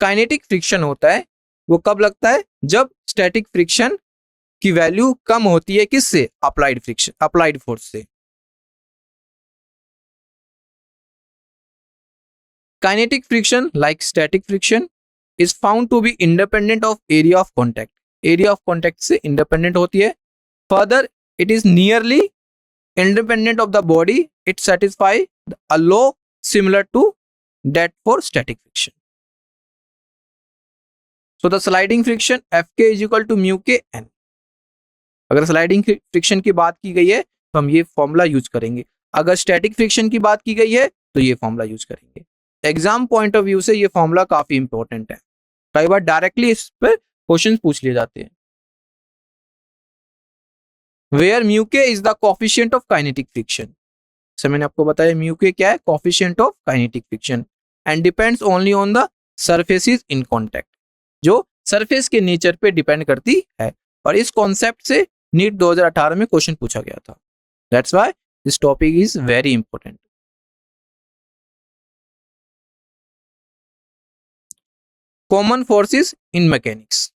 काइनेटिक फ्रिक्शन होता है वो कब लगता है? जब स्टैटिक फ्रिक्शन की वैल्यू कम होती है किससे? अप्लाइड फ्रिक्शन, अप्लाइड फोर्स से। Kinetic friction like static friction is found to be independent of area of contact, area of contact से इंडिपेंडेंट होती है। Further it is nearly independent of the body, it satisfy a law similar to that for static friction. So the sliding friction Fk is equal to mu k n। अगर sliding friction की बात की गई है तो हम ये formula use करेंगे, अगर स्टैटिक फ्रिक्शन की बात की गई है तो ये फॉर्मूला यूज करेंगे। एग्जाम पॉइंट ऑफ व्यू से ये फॉर्मूला काफी इंपॉर्टेंट है, कई बार डायरेक्टली इस पर क्वेश्चन पूछ लिए जाते हैं। वेयर म्यू के is the coefficient of kinetic friction, जैसे मैंने आपको बताया म्यू के क्या है? Coefficient of kinetic friction, and depends only on the surfaces in contact, जो सरफेस के नेचर पे डिपेंड करती है। और इस कॉन्सेप्ट से नीट 2018 में क्वेश्चन पूछा गया था। That's why this topic is very important. Common forces in mechanics,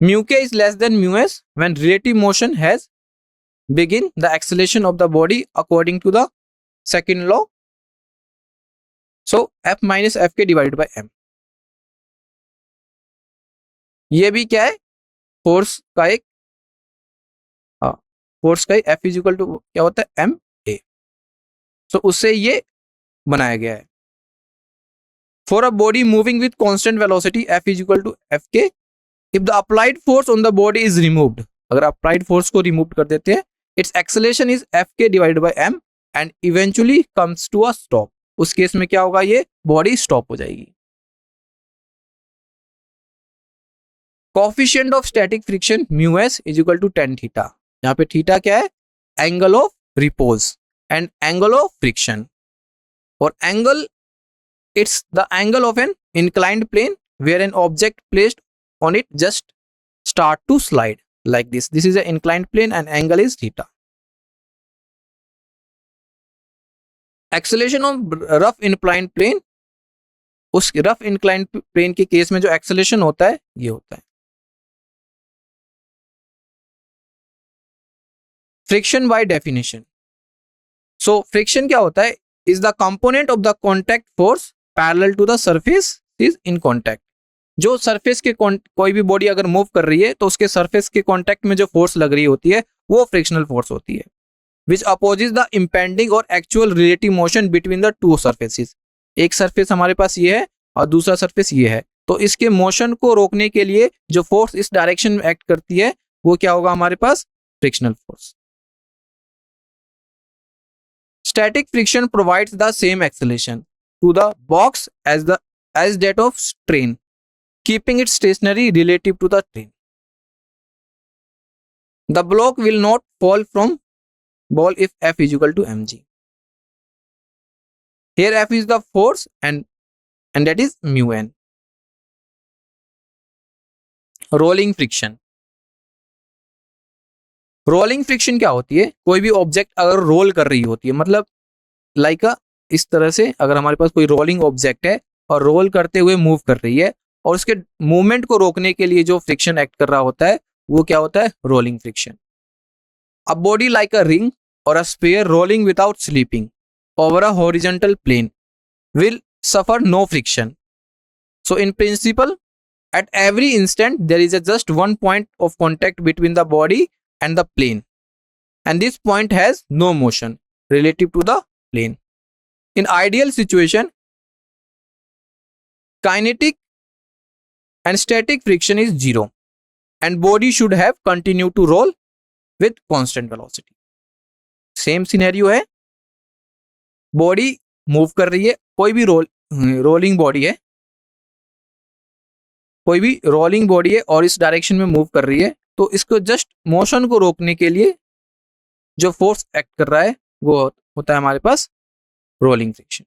mu के is less than mu S when relative motion has begin the acceleration of the body according to the second law. So F minus F K divided by M. ये भी क्या है? Force का एक force का F is equal to क्या होता है? M A. सो उससे ये बनाया गया है। For a body moving with constant velocity F is equal to F K if the applied force on the body is removed. अगर अप्लाइड फोर्स को रिमूव कर देते हैं, its acceleration is F K divided by M and eventually comes to a stop. उस case में क्या होगा? ये बॉडी स्टॉप हो जाएगी। Coefficient of static friction mu S is equal to tan theta. यहाँ पे थीटा क्या है? Angle of repose and angle of friction. और angle, it's the angle of an inclined plane where an object placed on it just start to slide like this. This is an inclined plane and angle is theta. Acceleration of rough inclined plane, उस rough inclined plane के case में जो acceleration होता है ये होता है। Friction by definition, so friction क्या होता है? Is the component of the contact force parallel to the surface is in contact. जो सरफेस के कोई भी बॉडी अगर मूव कर रही है तो उसके सरफेस के कॉन्टैक्ट में जो फोर्स लग रही होती है वो फ्रिक्शनल फोर्स होती है। विच अपोजिस द इम्पेंडिंग और actual relative motion between the to surfaces. एक सरफेस हमारे पास ये है और दूसरा सरफेस ये है, तो इसके मोशन को रोकने के लिए जो फोर्स इस डायरेक्शन में एक्ट करती है वो क्या होगा हमारे पास, frictional force. Static friction provides the same acceleration to the box as that of train, keeping it stationary relative to the train. The block will not fall from ball if F is equal to mg. Here F is the force and that is mu n. Rolling friction. Rolling friction क्या होती है, कोई भी object अगर role कर रही होती है, मतलब लाइक इस तरह से अगर हमारे पास कोई रोलिंग ऑब्जेक्ट है और रोल करते हुए मूव कर रही है और उसके मूवमेंट को रोकने के लिए जो फ्रिक्शन एक्ट कर रहा होता है वो क्या होता है, rolling friction. A body like a ring और a sphere rolling without slipping over a horizontal plane will suffer no friction. So in principle at every instant there is just one point of contact between the body and the plane, and this point has no motion relative to the plane. In ideal situation, kinetic and static friction is zero and body should have continued to roll with constant velocity. Same scenario है, body move कर रही है, कोई भी rolling body है, कोई भी rolling body है और इस डायरेक्शन में मूव कर रही है, तो इसको जस्ट मोशन को रोकने के लिए जो फोर्स एक्ट कर रहा है वो होता है हमारे पास rolling friction.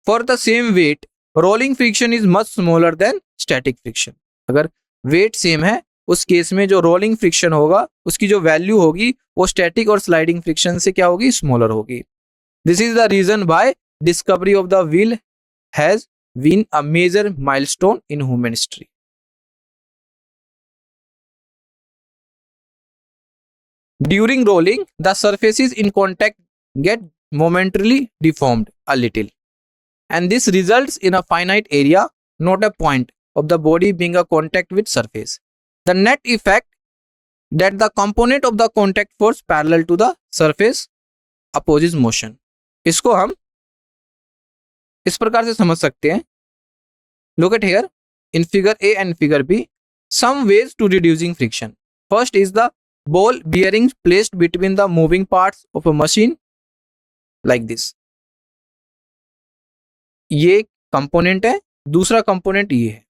For the same weight rolling friction is much smaller than static friction. अगर वेट सेम है उस केस में जो रोलिंग फ्रिक्शन होगा उसकी जो वैल्यू होगी वो स्टैटिक और स्लाइडिंग फ्रिक्शन से क्या होगी, स्मॉलर होगी। This is the reason why discovery of the wheel has been a major milestone in human history. During rolling, the surfaces in contact get momentarily deformed a little, and this results in a finite area, not a point of the body being a contact with surface. The net effect that the component of the contact force parallel to the surface opposes motion. इसको हम इस प्रकार से समझ सकते हैं, look at here in figure A and figure B, some ways to reducing friction. First is the ball bearings placed between the moving parts of a machine like this. ये component है, दूसरा कंपोनेंट ये है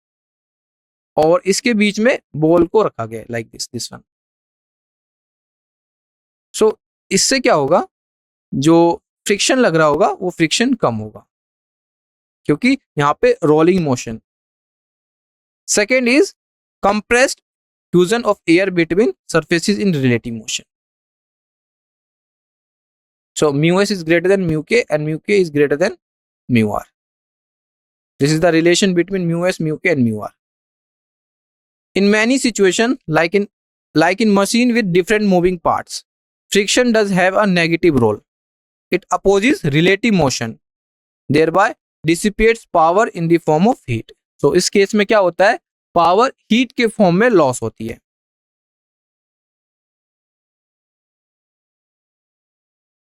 और इसके बीच में ball को रखा गया है लाइक दिस वन। सो इससे क्या होगा, जो फ्रिक्शन लग रहा होगा वो फ्रिक्शन कम होगा क्योंकि यहां पे rolling motion. Second is compressed fusion of air between surfaces in relative motion. So mu S is greater than mu k and mu के is greater than mu r. This is the relation between mu s, mu k and mu r. In many situation like in machine with different moving parts, friction does have a negative role. It opposes relative motion, thereby dissipates power in the form of heat. So इस case में क्या होता है, power heat के form में loss होती है।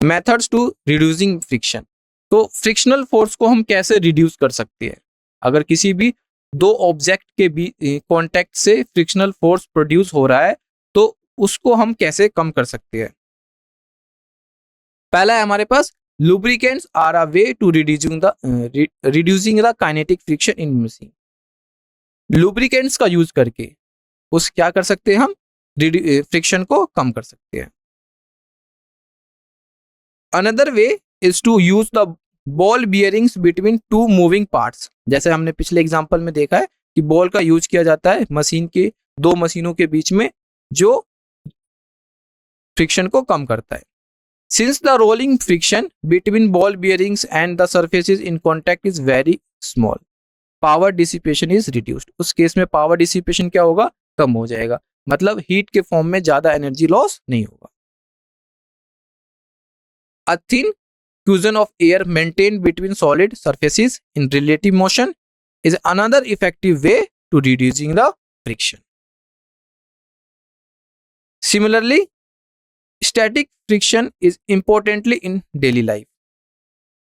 Methods to reducing friction, तो फ्रिक्शनल फोर्स को हम कैसे रिड्यूस कर सकते हैं। अगर किसी भी दो ऑब्जेक्ट के बीच कॉन्टैक्ट से फ्रिक्शनल फोर्स प्रोड्यूस हो रहा है तो उसको हम कैसे कम कर सकते हैं। पहला है हमारे पास lubricants are a way to reducing the kinetic friction in machine. lubricants का यूज करके उस क्या कर सकते हैं, हम फ्रिक्शन को कम कर सकते हैं। Another way is to use the ball bearings between two moving parts. जैसे हमने पिछले एग्जांपल में देखा है कि बॉल का यूज किया जाता है मशीन के दो मशीनों के बीच में जो फ्रिक्शन को कम करता है। Since the rolling friction between ball bearings and the surfaces in contact is very small, power dissipation is reduced. उस केस में power dissipation क्या होगा, कम हो जाएगा, मतलब हीट के फॉर्म में ज्यादा एनर्जी लॉस नहीं होगा। A thin fusion of air maintained between solid surfaces in relative motion is another effective way to reducing the friction. Similarly, static friction is importantly in daily life.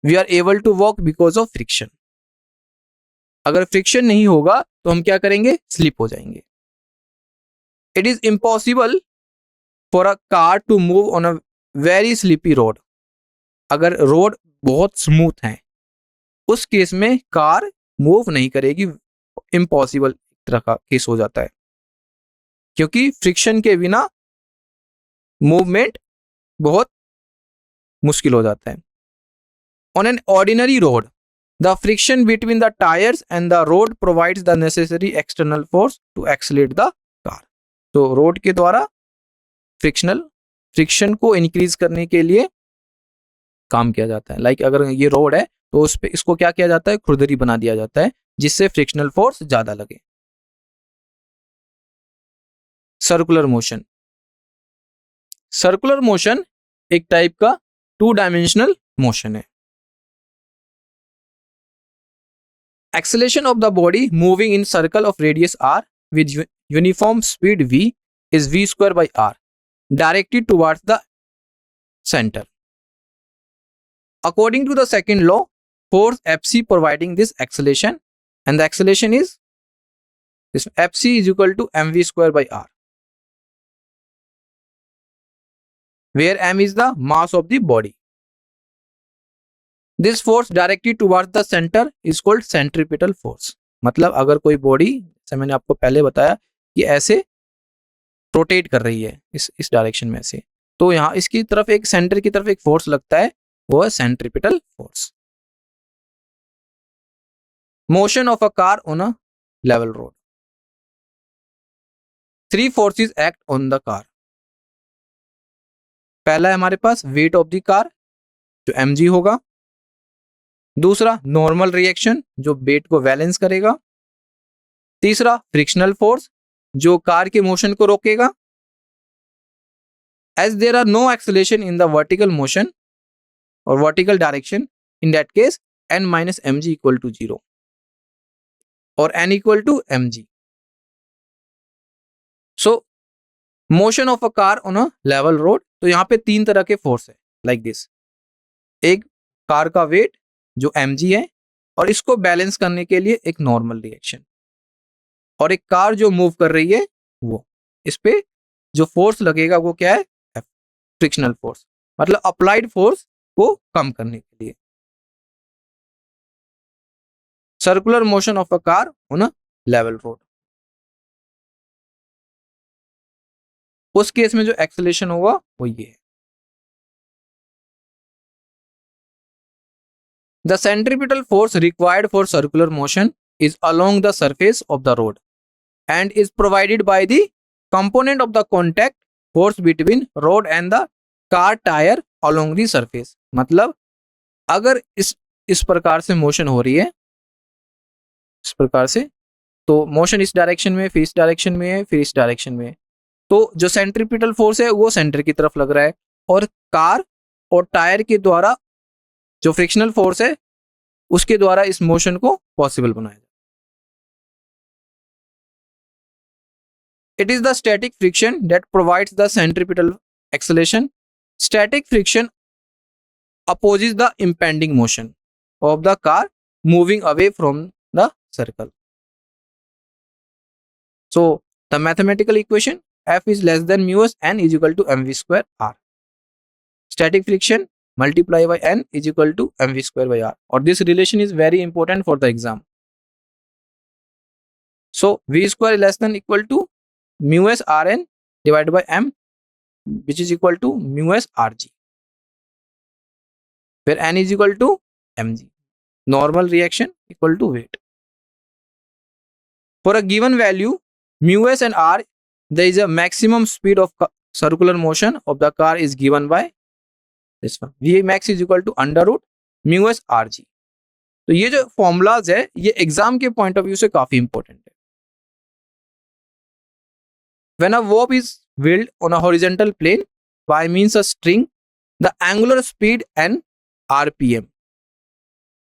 We are able to walk because of friction. अगर friction नहीं होगा तो हम क्या करेंगे, slip हो जाएंगे. It is impossible for a car to move on a very sleepy road. अगर रोड बहुत स्मूथ है उस केस में कार मूव नहीं करेगी, इम्पॉसिबल तरह का केस हो जाता है, क्योंकि फ्रिक्शन के बिना मूवमेंट बहुत मुश्किल हो जाता है. On an ordinary road the friction between the tyres and the road provides the necessary external force to accelerate the car. तो रोड के द्वारा फ्रिक्शन को इंक्रीज करने के लिए काम किया जाता है. लाइक अगर ये रोड है तो उस पे इसको क्या किया जाता है, खुरदरी बना दिया जाता है जिससे फ्रिक्शनल फोर्स ज्यादा लगे. Circular motion. सर्कुलर मोशन एक टाइप का 2 डायमेंशनल मोशन है. Acceleration of the body moving in circle of radius r with uniform speed v is v square by r directed towards the center. According to the second law, force Fc providing this acceleration, and the acceleration is this Fc is equal to mv square by r, where m is the mass of the body. This force directed towards the center is called centripetal force. मतलब अगर कोई body, जैसे मैंने आपको पहले बताया, कि ऐसे रोटेट कर रही है इस डायरेक्शन में से, तो यहाँ इसकी तरफ एक सेंटर की तरफ एक फोर्स लगता है, वो है centripetal force. Motion of a car on a level road. 3 forces act on the car. पहला है हमारे पास वेट ऑफ द कार जो mg होगा. दूसरा नॉर्मल रिएक्शन जो वेट को बैलेंस करेगा. तीसरा फ्रिक्शनल फोर्स जो कार के मोशन को रोकेगा. As there are no acceleration in the vertical motion और vertical direction, in that case n minus mg equal to 0 और n equal to mg. So motion of a car on a level road. तो यहाँ पे 3 तरह के force है like this. एक car का वेट जो mg है और इसको बैलेंस करने के लिए एक नॉर्मल रिएक्शन, और एक कार जो मूव कर रही है वो, इस पे जो फोर्स लगेगा वो क्या है, फ्रिक्शनल फोर्स, मतलब अप्लाइड फोर्स को कम करने के लिए. Circular motion of a car on a level road. उस केस में जो एक्सेलरेशन होगा वो ये है. The centripetal force required for circular motion is along the surface of the road and is provided by the component of the contact force between road and the car tire along the surface. मतलब अगर इस प्रकार से motion हो रही है, इस प्रकार से, तो मोशन इस डायरेक्शन में, फिर इस डायरेक्शन में है, फिर इस डायरेक्शन में है, तो जो सेंट्रिपिटल फोर्स है वो सेंटर की तरफ लग रहा है, और कार और टायर के द्वारा जो फ्रिक्शनल फोर्स है उसके द्वारा इस मोशन को पॉसिबल बनाया जाए. It is the static friction that provides the centripetal acceleration. Static friction opposes the impending motion of the car moving away from the circle. So the mathematical equation F is less than mu s n is equal to mv square r. Static friction multiply by n is equal to mv square by r, or this relation is very important for the exam. So v square is less than equal to mu s rn divided by m, which is equal to mu s rg, where n is equal to mg. Normal reaction equal to weight. For a given value mu s and r, there is a maximum speed of circular motion of the car is given by this one. V max is equal to under root mu s rg. तो ये जो formulas है ये exam के point of view से काफी important है. When a warp is wheeled on a horizontal plane by means of string, the angular speed and rpm,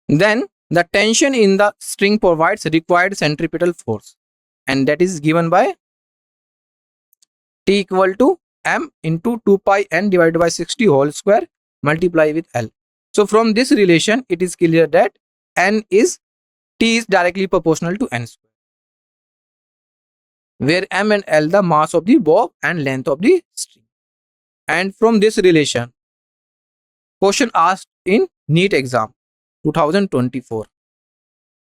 then the tension in the string provides required centripetal force, and that is given by T equal to m into 2 pi n divided by 60 whole square multiply with L. So from this relation, it is clear that T is directly proportional to n square, where m and L the mass of the bob and length of the string. And from this relation, question asked in NEET exam 2024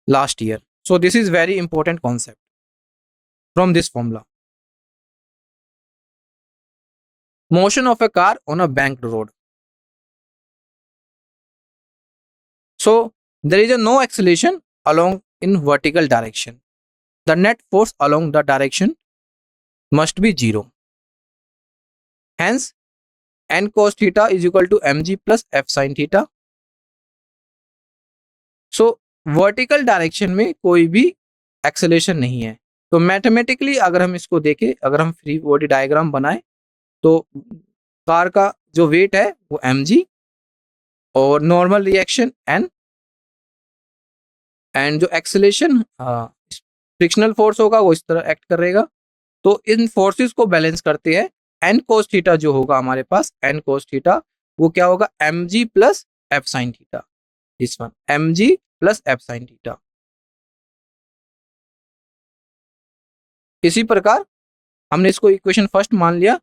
last year. So this is very important concept from this formula. Motion of a car on a banked road. So there is no acceleration along in vertical direction. The net force along the direction must be 0. Hence, n cos theta is equal to mg plus f sin theta. So vertical direction में कोई भी acceleration नहीं है, तो mathematically अगर हम इसको देखें, अगर हम फ्री बॉडी डायग्राम बनाएं तो कार का जो वेट है वो mg और नॉर्मल रिएक्शन n एंड जो एक्सेलेरेशन फ्रिक्शनल फोर्स होगा वो इस तरह एक्ट करेगा। तो इन फोर्सेस को बैलेंस करते हैं n cos थीटा जो होगा हमारे पास n cos थीटा वो क्या होगा mg plus f sin theta, this one mg plus f sin theta. इसी प्रकार हमने इसको इक्वेशन फर्स्ट मान लिया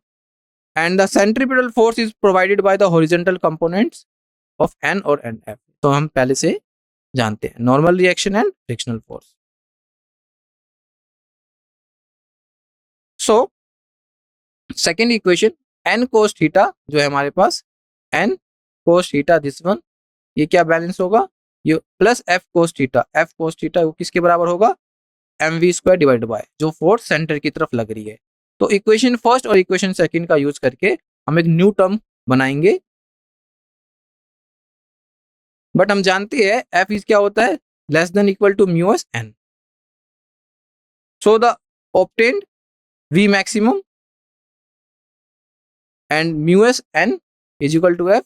and the centripetal force is provided by the horizontal components of n और nf। तो हम पहले से जानते हैं normal reaction and frictional force. So second equation n cos theta जो है हमारे पास n cos theta this one, ये क्या बैलेंस होगा, ये प्लस f cos थीटा वो किसके बराबर होगा mv स्क्वायर डिवाइड बाय जो फोर्स सेंटर की तरफ लग रही है। तो इक्वेशन फर्स्ट और इक्वेशन सेकंड का यूज करके हम एक न्यू टर्म बनाएंगे, बट हम जानते हैं f इज क्या होता है less than equal to mu s n। So the obtained v maximum and mu s n is equal to f।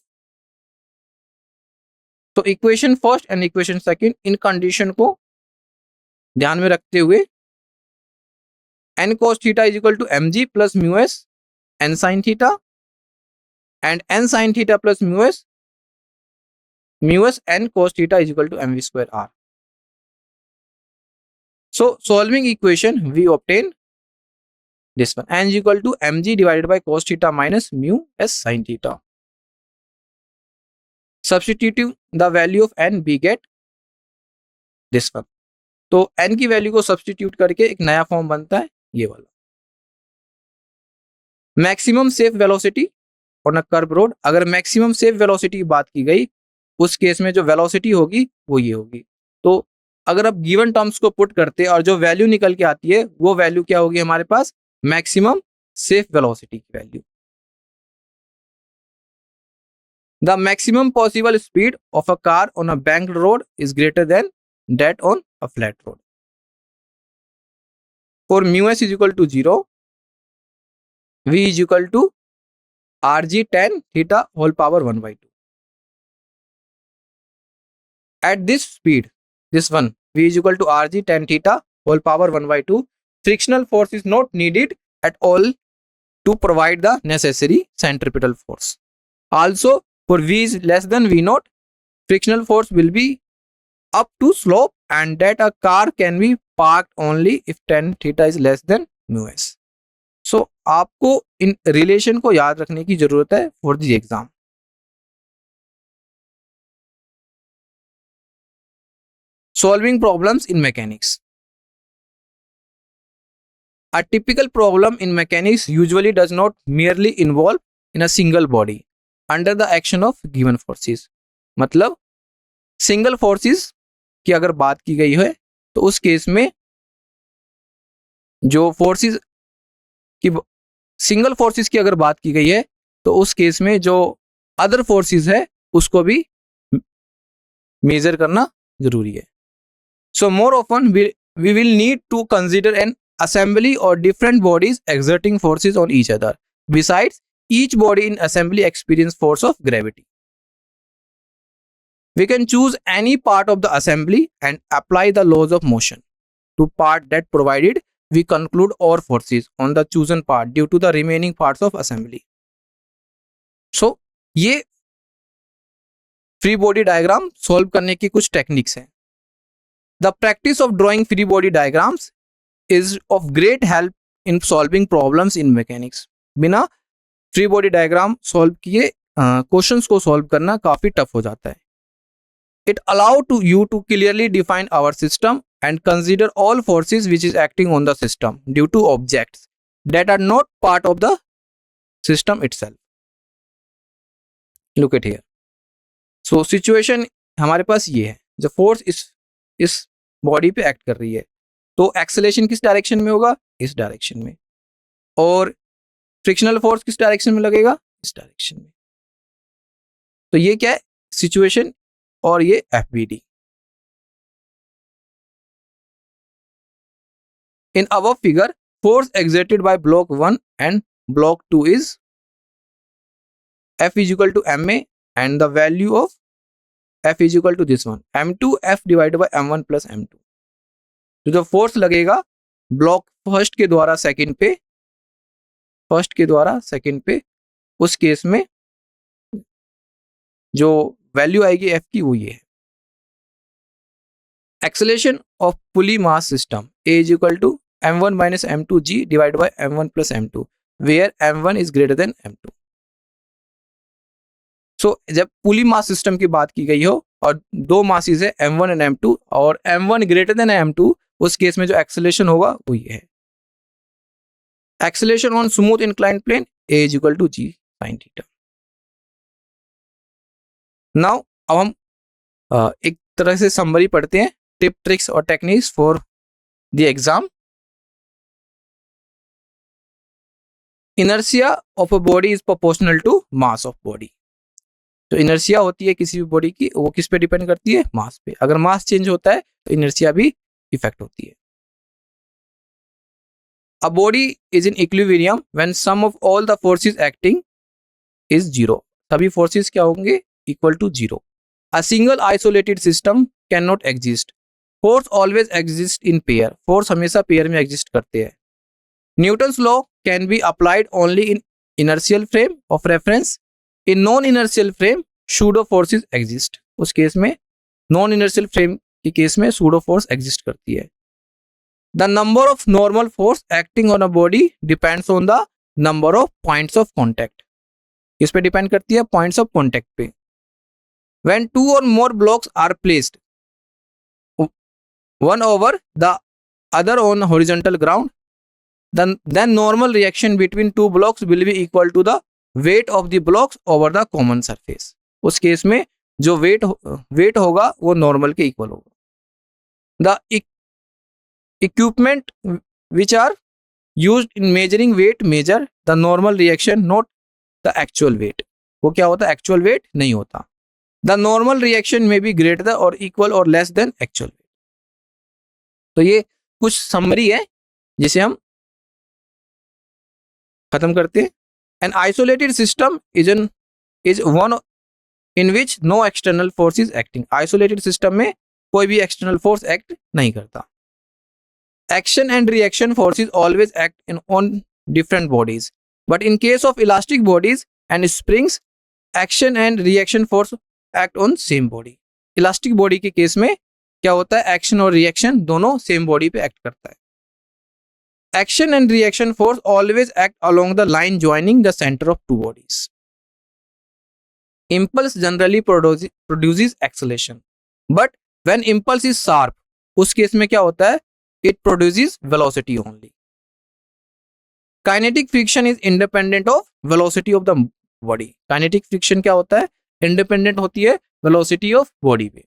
तो equation first and equation second in condition को ध्यान में रखते हुए n cos theta is equal to mg plus mu s n sin theta and n sin theta plus mu s n cos theta is equal to mv square r। So solving equation we obtain this one n is equal to mg divided by cos theta minus mu s sin theta. Substituting the value of n we get this one. तो n की value को substitute करके एक नया form बनता है ये वाला। Maximum safe velocity on a curve road, अगर मैक्सिमम सेफ वेलोसिटी की बात की गई उस केस में जो वेलोसिटी होगी वो ये होगी। तो अगर आप गिवन टर्म्स को पुट करते हैं और जो वैल्यू निकल के आती है वो वैल्यू क्या होगी हमारे पास मैक्सिमम सेफ वेलोसिटी की value. The maximum possible speed of a car on a banked road is greater than that on a flat road. For mu S is equal to 0, v is equal to rg tan theta whole power 1/2। At this speed, this one v is equal to rg tan theta whole power 1/2, frictional force is not needed at all to provide the necessary centripetal force. Also, for v is less than v naught, frictional force will be up to slope and that a car can be parked only if tan theta is less than mu s. So, आपको in relation को याद रखने की जरूरत है for the exam. Solving problems in mechanics. A typical problem in mechanics usually does not merely involve in a single body under the action of given forces. मतलब single forces की अगर बात की गई है तो उस केस में जो फोर्सेस की सिंगल फोर्सेस की अगर बात की गई है तो उस केस में जो अदर फोर्सेस है उसको भी मेजर करना जरूरी है। So more often we will need to consider an assembly or different bodies exerting forces on each other. Besides, each body in assembly experience force of gravity. We can choose any part of the assembly and apply the laws of motion to part that provided we conclude our forces on the chosen part due to the remaining parts of assembly. So ये free body diagram solve करने की कुछ techniques हैं. The practice of drawing free body diagrams is of great help in solving problems in mechanics. बिना free body diagram solve किए questions को solve करना काफी टफ हो जाता है. It allow to you to clearly define our system and consider all forces which is acting on the system due to objects that are not part of the system itself. Look at here. So situation हमारे पास ये है, जो force इस body पे act कर रही है, तो एक्सेलेरेशन किस डायरेक्शन में होगा? इस डायरेक्शन में. और फ्रिक्शनल फोर्स किस डायरेक्शन में लगेगा? इस डायरेक्शन में. तो ये क्या है? सिचुएशन. और ये FBD. In above figure, force exerted by block 1 and block 2 is F is equal to ma, and the value of F is equal to this one, m2 F divided by m1 plus m2. तो जो force लगेगा block first के द्वारा second पे, उस case में जो value आएगी F की वो ये है. Acceleration of pulley mass system A is equal to m1 minus m2 g divided by m1 plus m2, where m1 is greater than m2. So जब पुली मास सिस्टम की बात की गई हो और दो मासेस है m1 and m2 और m1 ग्रेटर देन m2, उस केस में जो एक्सेलरेशन होगा वो ये है. Acceleration on smooth inclined plane A is equal to g sin theta. Now अब हम एक तरह से समरी पढ़ते हैं, टिप ट्रिक्स और techniques for the exam. Inertia of a body is proportional to mass of body. तो इनर्शिया होती है किसी भी बॉडी की, वो किस पे डिपेंड करती है? मास पे. अगर मास चेंज होता है तो इनर्शिया भी इफेक्ट होती है. A body is in equilibrium when sum of all the forces acting is zero. सभी फोर्सेस क्या होंगे? Equal to zero. A single isolated system can not exist. Force always exist in pair. Force हमेशा pair में exist करते हैं. Newton's law can be applied only in inertial frame of reference. In non inertial frame pseudo forces exist. उस case में non inertial frame के case में pseudo force exist करती है. The number of normal force acting on a body depends on the number of points of contact. किस पे depend करती है? पॉइंट्स ऑफ कॉन्टैक्ट पे. When two or more blocks are placed one over the other on horizontal ground, then normal reaction between two blocks will be equal to the weight of the blocks over the common surface. उस case में जो wait होगा वो normal के equal होगा. The equipment which are used in measuring weight measure the normal reaction, not the actual weight. वो क्या होता है? एक्चुअल वेट नहीं होता. The normal reaction may be greater or equal or less than actual weight. तो ये कुछ summary है जिसे हम खत्म करते हैं. An isolated system is one in which no external force is acting. Isolated system में कोई भी external force act नहीं करता. Action and reaction forces always act on different bodies, but in case of elastic bodies and springs, action and reaction force act on same body. Elastic body के case में क्या होता है? Action और reaction दोनों same body पे act करता है. Action and reaction force always act along the line joining the center of two bodies. Impulse generally produces acceleration, but when impulse is sharp, उस केस में क्या होता है? It produces velocity only. Kinetic friction is independent of velocity of the body. Kinetic friction क्या होता है? Independent होती है velocity of body पे.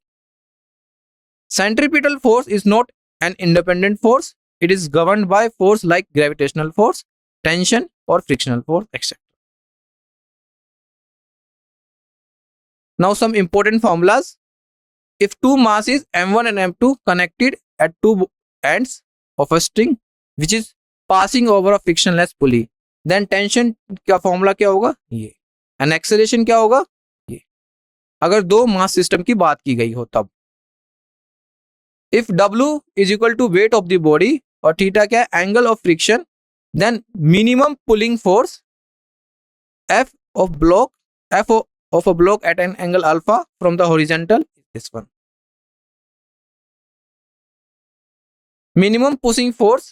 Centripetal force is not an independent force. It is governed by force like gravitational force, tension or frictional force, etc. Now some important formulas. If two masses m1 and m2 connected at two ends of a string which is passing over a frictionless pulley, then tension का formula क्या होगा? ये. and acceleration क्या होगा? ये. अगर दो mass system की बात की गई हो तब. If W is equal to weight of the body, और थीटा क्या है, angle of friction, then minimum pulling force F of a block at an angle alpha from the horizontal is this one. Minimum pushing force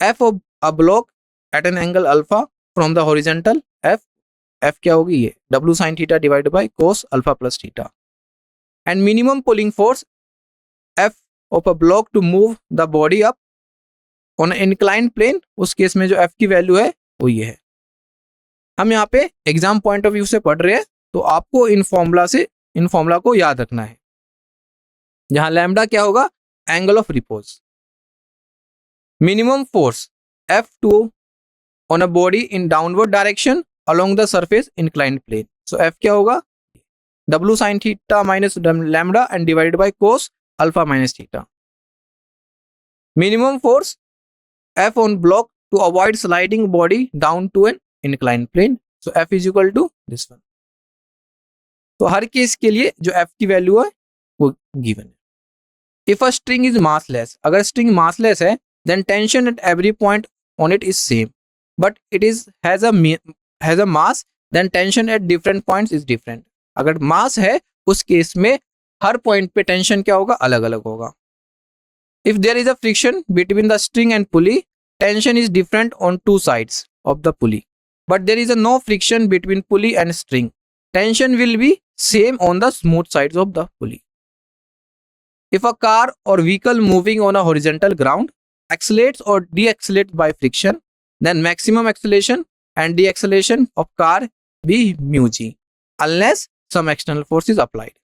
F of a block at an angle alpha from the horizontal, F क्या होगी, ये W sin theta divided by cos alpha plus theta. And minimum pulling force F of a block to move the body up on an inclined plane, उस case में जो F की value है वो ये है. हम यहाँ पे एग्जाम पॉइंट ऑफ व्यू से पढ़ रहे हैं, तो आपको इन फॉर्मूला को याद रखना है. जहां लैम्डा क्या होगा, angle of repose. Minimum force F2 on a body in downward direction along the surface inclined plane. So F क्या होगा, W sin theta minus lambda and divided by cos alpha minus theta. Minimum force F on block to avoid sliding body down to an inclined plane, so F is equal to this one. तो हर case के लिए जो F की value है वो given है. If a string is massless, अगर string massless है, then tension at every point on it is same, but it has a mass, then tension at different points is different. अगर मास है उस case में हर point पे tension क्या होगा, अलग अलग होगा. If there is a friction between the string and pulley, tension is different on two sides of the pulley. But there is no friction between pulley and string. Tension will be same on the smooth sides of the pulley. If a car or vehicle moving on a horizontal ground accelerates or deaccelerates by friction, then maximum acceleration and deacceleration of car be mu g, unless some external force is applied.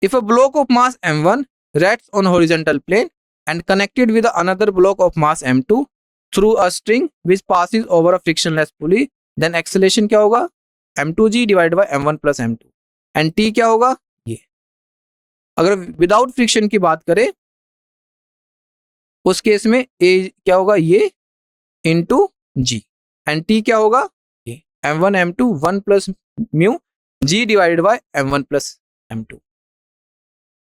If a block of mass m1 rests on horizontal plane and connected with another block of mass m2 through a string which passes over a frictionless pulley, then acceleration क्या होगा, m2g divided by m1 plus m2, and t क्या होगा, ये. अगर without friction की बात करें उस केस में a क्या होगा, ये इंटू g, एंड t क्या होगा, ये m1 m2 1 plus mu g divided by m1 plus m2.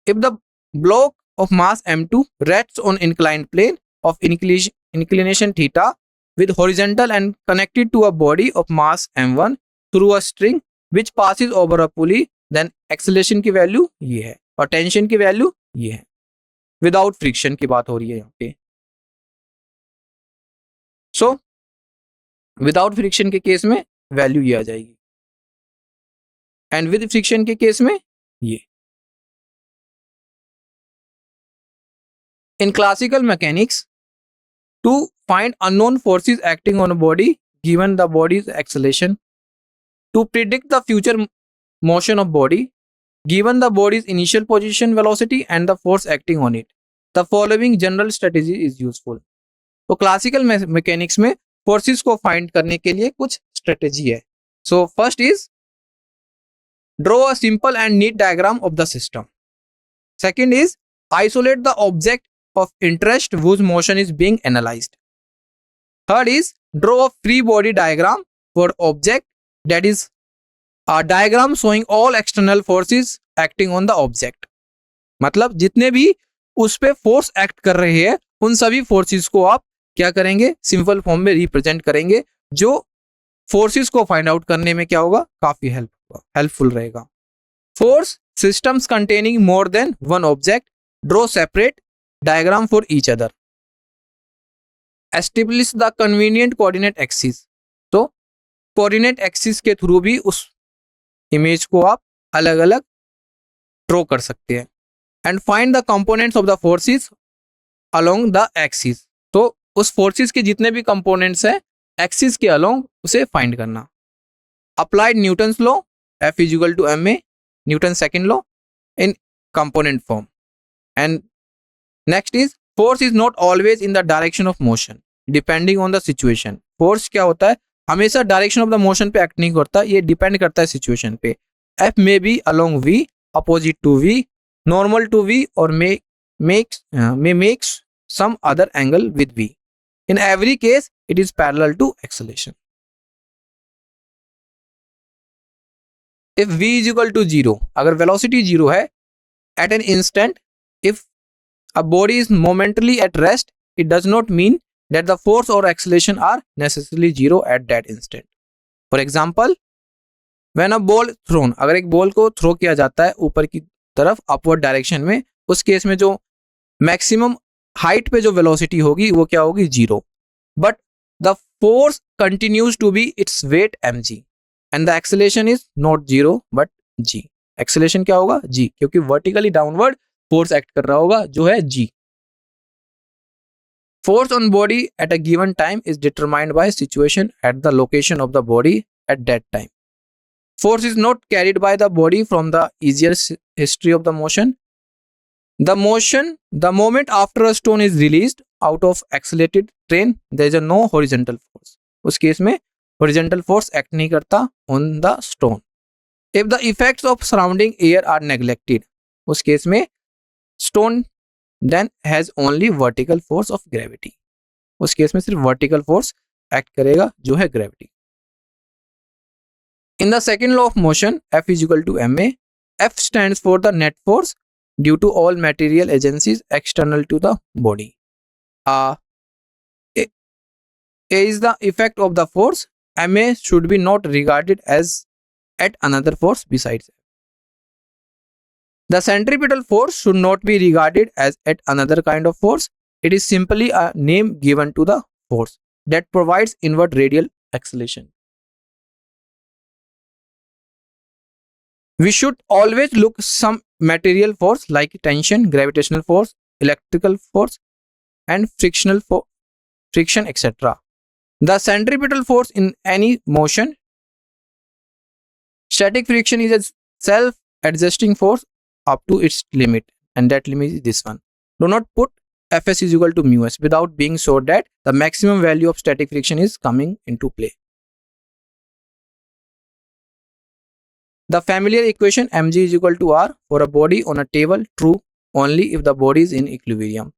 If the block of mass m2 rests on inclined plane of inclination theta with horizontal and connected to a body of mass m1 through a string which passes over a pulley, then acceleration की value ये है और tension की value ये है. Without friction की बात हो रही है यहाँ पे. सो विदाउट फ्रिक्शन के केस में वैल्यू ये आ जाएगी, एंड विद फ्रिक्शन के केस में ये. In classical mechanics, to find unknown forces acting on a body given the body's acceleration, to predict the future motion of body given the body's initial position, velocity and the force acting on it, the following general strategy is useful. तो classical mechanics में forces को find करने के लिए कुछ strategy है. So first is draw a simple and NEET diagram of the system. Second is isolate the object of interest whose motion is being analyzed. Third is draw a free body diagram for object, that is a diagram showing all external forces acting on the object. मतलब जितने भी उस पे force act कर रहे हैं उन सभी फोर्सेस को आप क्या करेंगे, सिंपल फॉर्म में रिप्रेजेंट करेंगे, जो फोर्सेस को फाइंड आउट करने में क्या होगा, काफी हेल्पफुल रहेगा. Force systems containing more than one object, draw separate diagram for each other. Establish the convenient coordinate axis. तो coordinate axis के थ्रू भी उस इमेज को आप अलग अलग ड्रॉ कर सकते हैं. And find the components of the forces along the axis. तो उस फोर्सेस के जितने भी कंपोनेंट्स हैं एक्सिस के अलोंग उसे फाइंड करना. Applied Newton's law, F is equal to ma, Newton's second law in component form. And next is force is not always in the direction of motion depending on the situation. force क्या होता है, हमेशा direction of the motion पे act नहीं करता, ये depend करता है सिचुएशन पे. F may be along V, opposite to V, normal to V or may makes some other angle with V. In every case it is parallel to acceleration. If V is equal to 0, अगर velocity 0 है at an instant, if a body is momentarily at rest, it does not mean that the force or acceleration are necessarily zero at that instant. For example, when a ball thrown, अगर एक ball को throw किया जाता है ऊपर की तरफ upward direction में, उस केस में जो मैक्सिमम हाइट पे जो वेलोसिटी होगी वो क्या होगी, zero. But the force continues to be its weight mg and the acceleration is not zero but g. Acceleration क्या होगा, g, क्योंकि वर्टिकली डाउनवर्ड फोर्स एक्ट कर रहा होगा जो है g. Force on body at a given time is determined by situation at the location of the body at that time. Force is not carried by the body from the easier history of the motion. The moment after a stone is released out of accelerated train, there is no horizontal force. उस case में horizontal force act नहीं करता on the stone. If the effects of surrounding air are neglected, उस case में stone then has only vertical force of gravity. उस case में सिर्फ vertical force act करेगा जो है gravity. In the second law of motion, F is equal to ma. F stands for the net force due to all material agencies external to the body. A is the effect of the force. Ma should be not regarded as at another force besides. The centripetal force should not be regarded as at another kind of force. It is simply a name given to the force that provides inward radial acceleration. We should always look some material force like tension, gravitational force, electrical force, and friction, etc. The centripetal force in any motion, static friction is a self-adjusting force up to its limit, and that limit is this one. Do not put Fs is equal to mu s without being sure that the maximum value of static friction is coming into play. The familiar equation mg is equal to r for a body on a table true only if the body is in equilibrium.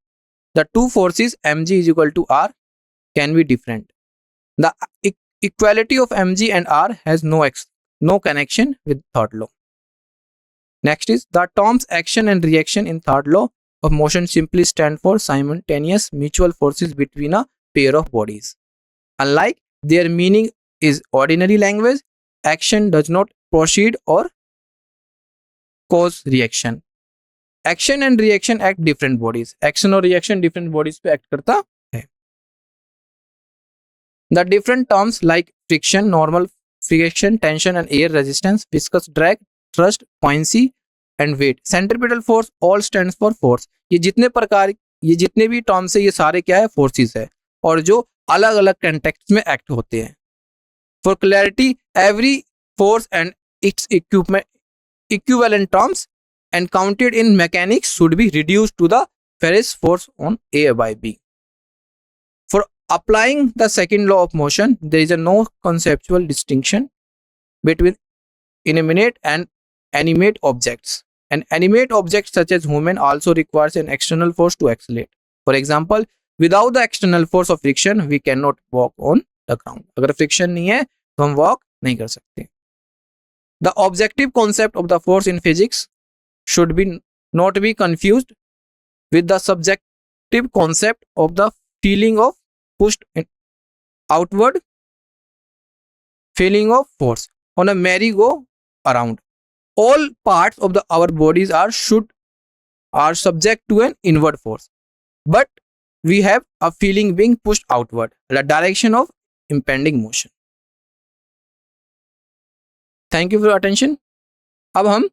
The two forces mg is equal to r can be different. The equality of mg and r has no connection with third law. Next is the terms action and reaction in third law of motion simply stand for simultaneous mutual forces between a pair of bodies. Unlike their meaning is ordinary language, action does not proceed or cause reaction. Action and reaction act different bodies. Action और reaction different bodies पे act करता है. The different terms like friction, normal friction, tension and air resistance, viscous drag, thrust, buoyancy and weight, centripetal force all stands for force. ये जितने भी terms है ये सारे क्या है, फोर्सेस है, और जो अलग अलग कंटेक्स्ट में एक्ट होते हैं. For clarity, every force and its equivalent terms encountered in mechanics should be reduced to the Ferris force on A by B. For applying the second law of motion, there is no conceptual distinction between inanimate and animate objects. An animate object such as human also requires an external force to accelerate. For example, without the external force of friction, we cannot walk on the ground. अगर friction नहीं है तो हम walk नहीं कर सकते. The objective concept of the force in physics should not be confused with the subjective concept of the feeling of pushed outward feeling of force on a merry-go-round. All parts of our bodies are subject to an inward force, but we have a feeling being pushed outward, the direction of impending motion. Thank you for attention. अब हम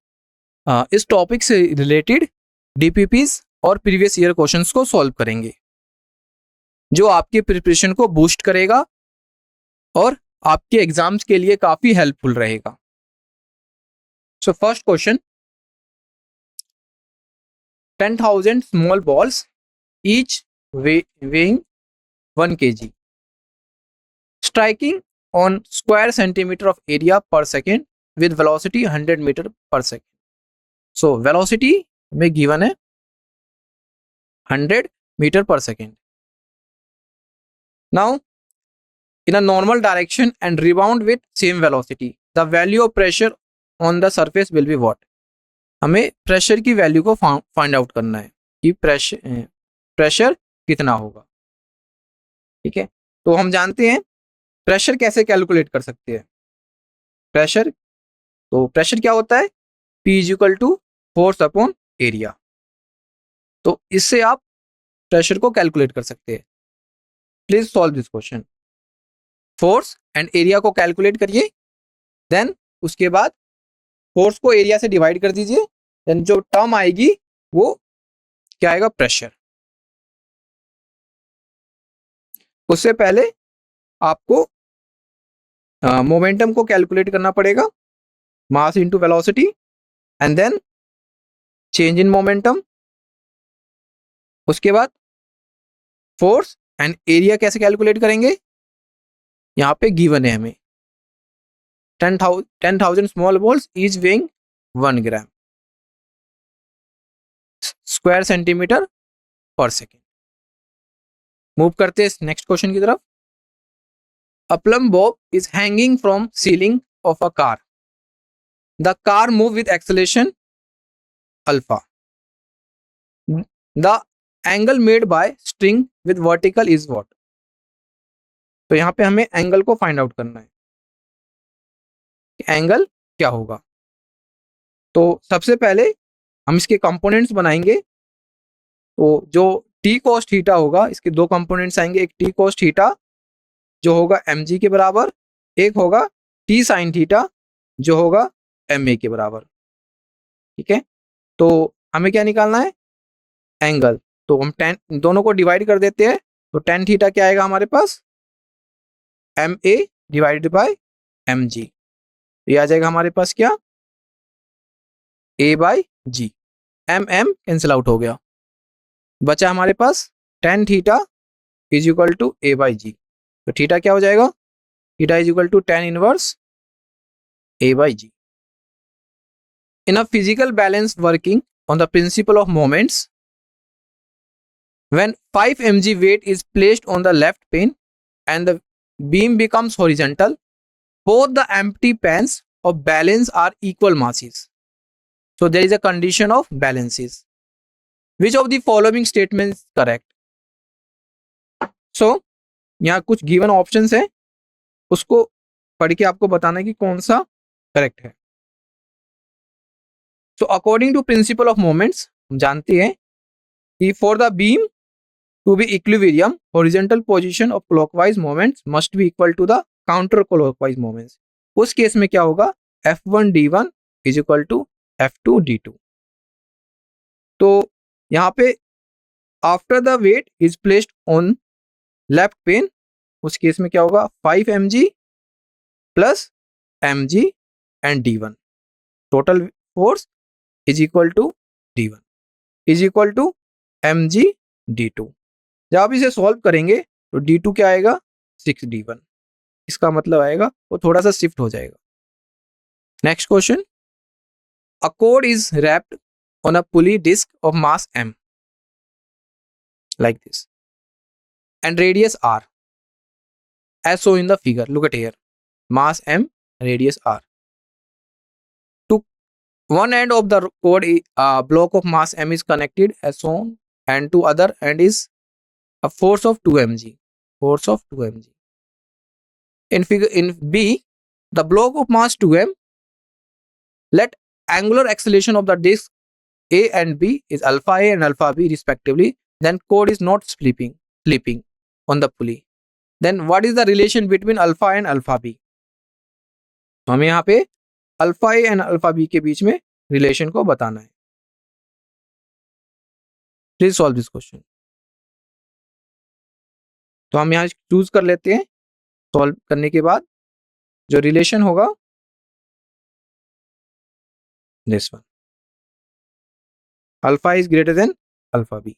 इस topic से related DPPs और previous year questions को solve करेंगे, जो आपके preparation को बूस्ट करेगा और आपके एग्जाम्स के लिए काफी हेल्पफुल रहेगा. So first question, 10,000 small balls each weighing 1 kg striking on square centimeter of area per second with velocity 100 meter per second. So velocity में given है 100 meter per second. Now in a normal direction and rebound with same velocity, the value of pressure on the surface will be what? हमें pressure की value को find out करना है कि pressure कितना होगा। ठीक है, तो हम जानते हैं प्रेशर कैसे कैलकुलेट कर सकते हैं। प्रेशर, तो प्रेशर क्या होता है, P is equal to force upon area. तो इससे आप प्रेशर को कैलकुलेट कर सकते हैं। Please solve this question. Force and area को कैलकुलेट करिए, देन उसके बाद फोर्स को एरिया से डिवाइड कर दीजिए, देन जो टर्म आएगी वो क्या आएगा, प्रेशर। उससे पहले आपको मोमेंटम को कैलकुलेट करना पड़ेगा, mass into velocity, and then change in momentum. उसके बाद फोर्स एंड एरिया कैसे कैलकुलेट करेंगे, यहां पे गिवन है हमें 10,000 small balls is weighing 1 gram square centimetre per second. Move करते हैं नेक्स्ट क्वेश्चन की तरफ। A plumb bob is hanging from ceiling of a car. The car move with acceleration alpha. The angle made by string with vertical is what. तो यहां पे हमें angle को find out करना है, एंगल क्या होगा। तो सबसे पहले हम इसके कंपोनेंट्स बनाएंगे। तो जो टी कॉस थीटा होगा, इसके दो कंपोनेंट्स आएंगे, एक टी कॉस थीटा जो होगा mg के बराबर, एक होगा टी साइन थीटा जो होगा ma के बराबर। ठीक है, तो हमें क्या निकालना है, एंगल। तो हम टेन दोनों को डिवाइड कर देते हैं, तो टेन थीटा क्या आएगा हमारे पास, ma डिवाइडेड बाय mg। ये आ जाएगा हमारे पास क्या, a by g. mm cancel out हो गया, बचा हमारे पास tan theta is equal to a by g. तो थीटा क्या हो जाएगा, theta is equal to tan inverse a by g. In a physical balance working on the principle of moments, when 5 mg weight is placed on the left pane and the beam becomes horizontal, both the empty pans of balance are equal masses. So there is a condition of balances. Which of the following statements is correct? So यहाँ कुछ given options है, उसको पढ़ के आपको बताना है कि कौन सा करेक्ट है। So according to principle of moments, हम जानते हैं कि for the beam to be equilibrium, horizontal position of clockwise moments must be equal to the counter clockwise moments. उस केस में क्या होगा, F1 D1 is equal to F2 D2। तो यहाँ पे after the weight is placed on left pane, उस case में क्या होगा, 5 mg plus mg and D1 total force is equal to D1 is equal to mg D2। जब आप इसे सॉल्व करेंगे तो D2 क्या आएगा, 6D1। इसका मतलब आएगा वो थोड़ा सा शिफ्ट हो जाएगा। Next question, a cord is wrapped on a pulley disc of mass m like this and radius r as shown in the figure. Look at here, mass m, radius r. To one end of the cord, a block of mass m is connected as shown, and to other end is a force of 2 mg. Force of 2 mg. In B, the block of mass 2m, let angular acceleration of the disc A and B is alpha A and alpha B respectively, then cord is not slipping on the pulley. Then what is the relation between alpha and alpha B? तो हमें यहाँ पे alpha A and alpha B के बीच में relation को बताना है। Please solve this question. तो हम यहाँ चूज कर लेते हैं, सॉल्व करने के बाद जो रिलेशन होगा this one, alpha is greater than alpha B.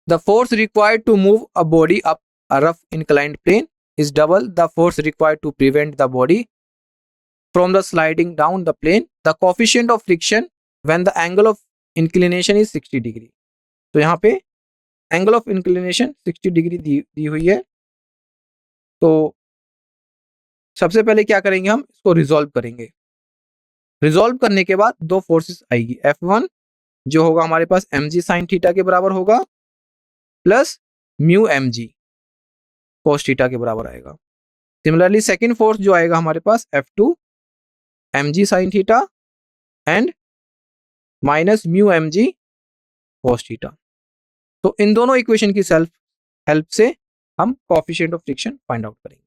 The force required to move a body up a rough inclined plane is double the force required to prevent the body from the sliding down the plane. The coefficient of friction when the angle of inclination is 60 degree. तो यहाँ पे angle of inclination 60 degree दी हुई है। तो सबसे पहले क्या करेंगे, हम इसको रिजॉल्व करेंगे। रिजॉल्व करने के बाद दो फोर्सेस आएगी, F1 जो होगा हमारे पास mg साइन थीटा के बराबर होगा plus mu mg cos theta के बराबर आएगा। सिमिलरली सेकेंड फोर्स जो आएगा हमारे पास F2 mg sine theta and minus mu mg cos theta. तो इन दोनों इक्वेशन की हेल्प से हम coefficient of friction find out करेंगे।